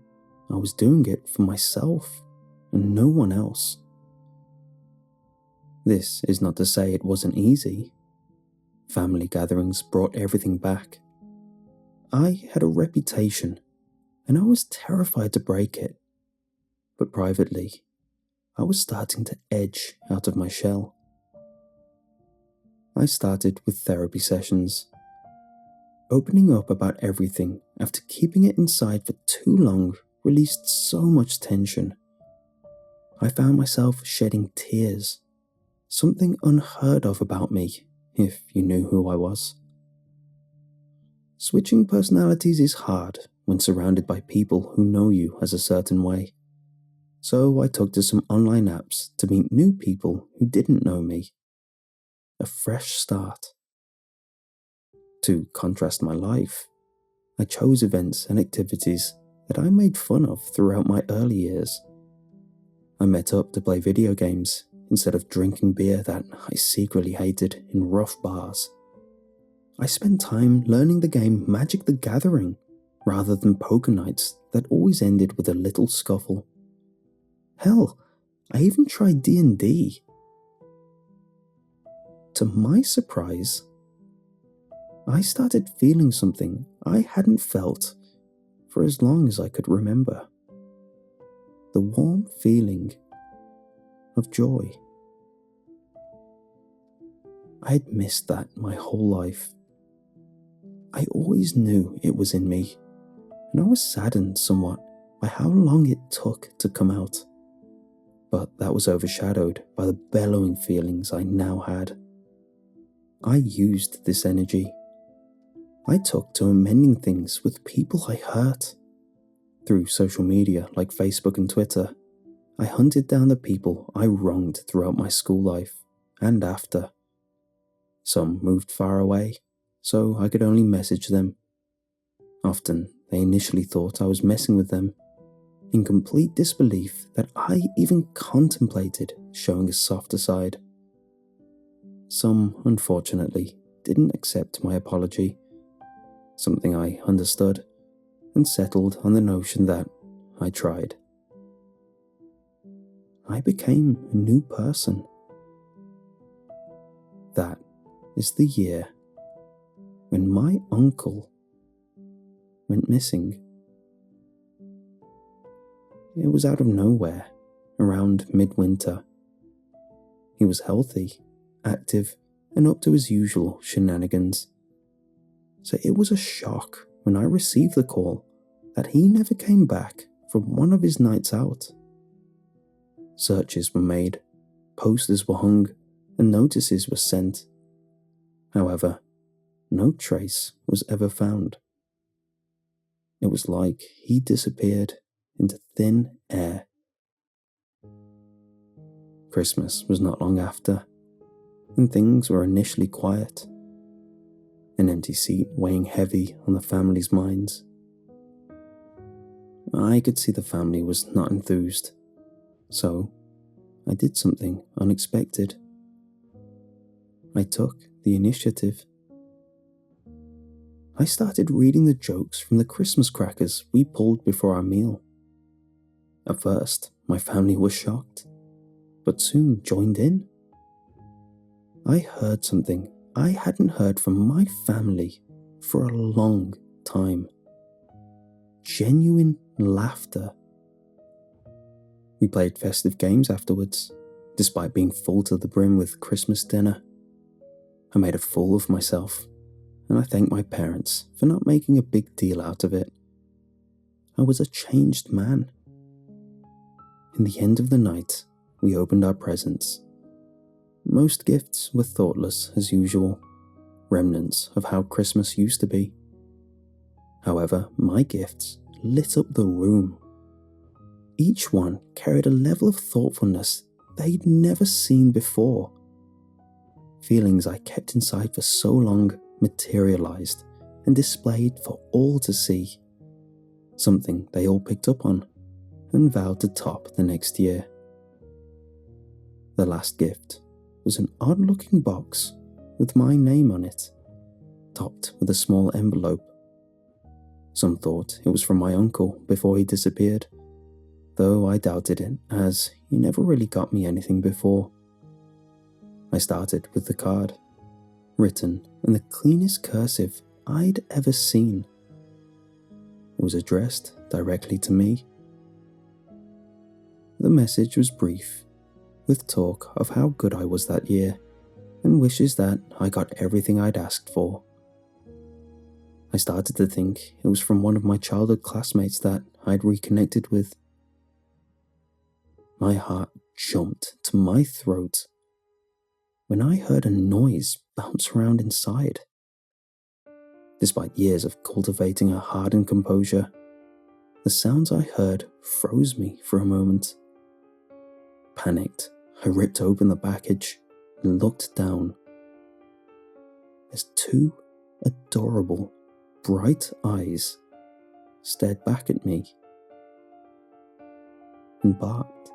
I was doing it for myself and no one else. This is not to say it wasn't easy. Family gatherings brought everything back. I had a reputation, and I was terrified to break it. But privately, I was starting to edge out of my shell. I started with therapy sessions. Opening up about everything after keeping it inside for too long released so much tension. I found myself shedding tears, something unheard of about me, if you knew who I was. Switching personalities is hard when surrounded by people who know you as a certain way. So I took to some online apps to meet new people who didn't know me. A fresh start. To contrast my life, I chose events and activities that I made fun of throughout my early years. I met up to play video games instead of drinking beer that I secretly hated in rough bars. I spent time learning the game Magic the Gathering rather than poker nights that always ended with a little scuffle. Hell, I even tried D&D. To my surprise, I started feeling something I hadn't felt for as long as I could remember. The warm feeling of joy. I had missed that my whole life. I always knew it was in me, and I was saddened somewhat by how long it took to come out. But that was overshadowed by the bellowing feelings I now had. I used this energy. I took to amending things with people I hurt. Through social media like Facebook and Twitter, I hunted down the people I wronged throughout my school life and after. Some moved far away, so I could only message them. Often, they initially thought I was messing with them, in complete disbelief that I even contemplated showing a softer side. Some, unfortunately, didn't accept my apology, something I understood, and settled on the notion that I tried. I became a new person. That is the year when my uncle went missing. It was out of nowhere, around midwinter. He was healthy, active, and up to his usual shenanigans. So it was a shock when I received the call that he never came back from one of his nights out. Searches were made, posters were hung, and notices were sent. However, no trace was ever found. It was like he disappeared into thin air. Christmas was not long after, and things were initially quiet. An empty seat weighing heavy on the family's minds. I could see the family was not enthused, so I did something unexpected. I took the initiative. I started reading the jokes from the Christmas crackers we pulled before our meal. At first, my family was shocked, but soon joined in. I heard something I hadn't heard from my family for a long time. Genuine laughter. We played festive games afterwards, despite being full to the brim with Christmas dinner. I made a fool of myself, and I thank my parents for not making a big deal out of it. I was a changed man. In the end of the night, we opened our presents. Most gifts were thoughtless as usual, remnants of how Christmas used to be. However, my gifts lit up the room. Each one carried a level of thoughtfulness they'd never seen before. Feelings I kept inside for so long materialized and displayed for all to see. Something they all picked up on and vowed to top the next year. The last gift was an odd-looking box with my name on it, topped with a small envelope. Some thought it was from my uncle before he disappeared, though I doubted it, as he never really got me anything before. I started with the card, written in the cleanest cursive I'd ever seen. It was addressed directly to me. The message was brief, with talk of how good I was that year, and wishes that I got everything I'd asked for. I started to think it was from one of my childhood classmates that I'd reconnected with. My heart jumped to my throat when I heard a noise bounce around inside. Despite years of cultivating a hardened composure, the sounds I heard froze me for a moment. Panicked, I ripped open the package and looked down. As two adorable, bright eyes stared back at me and barked.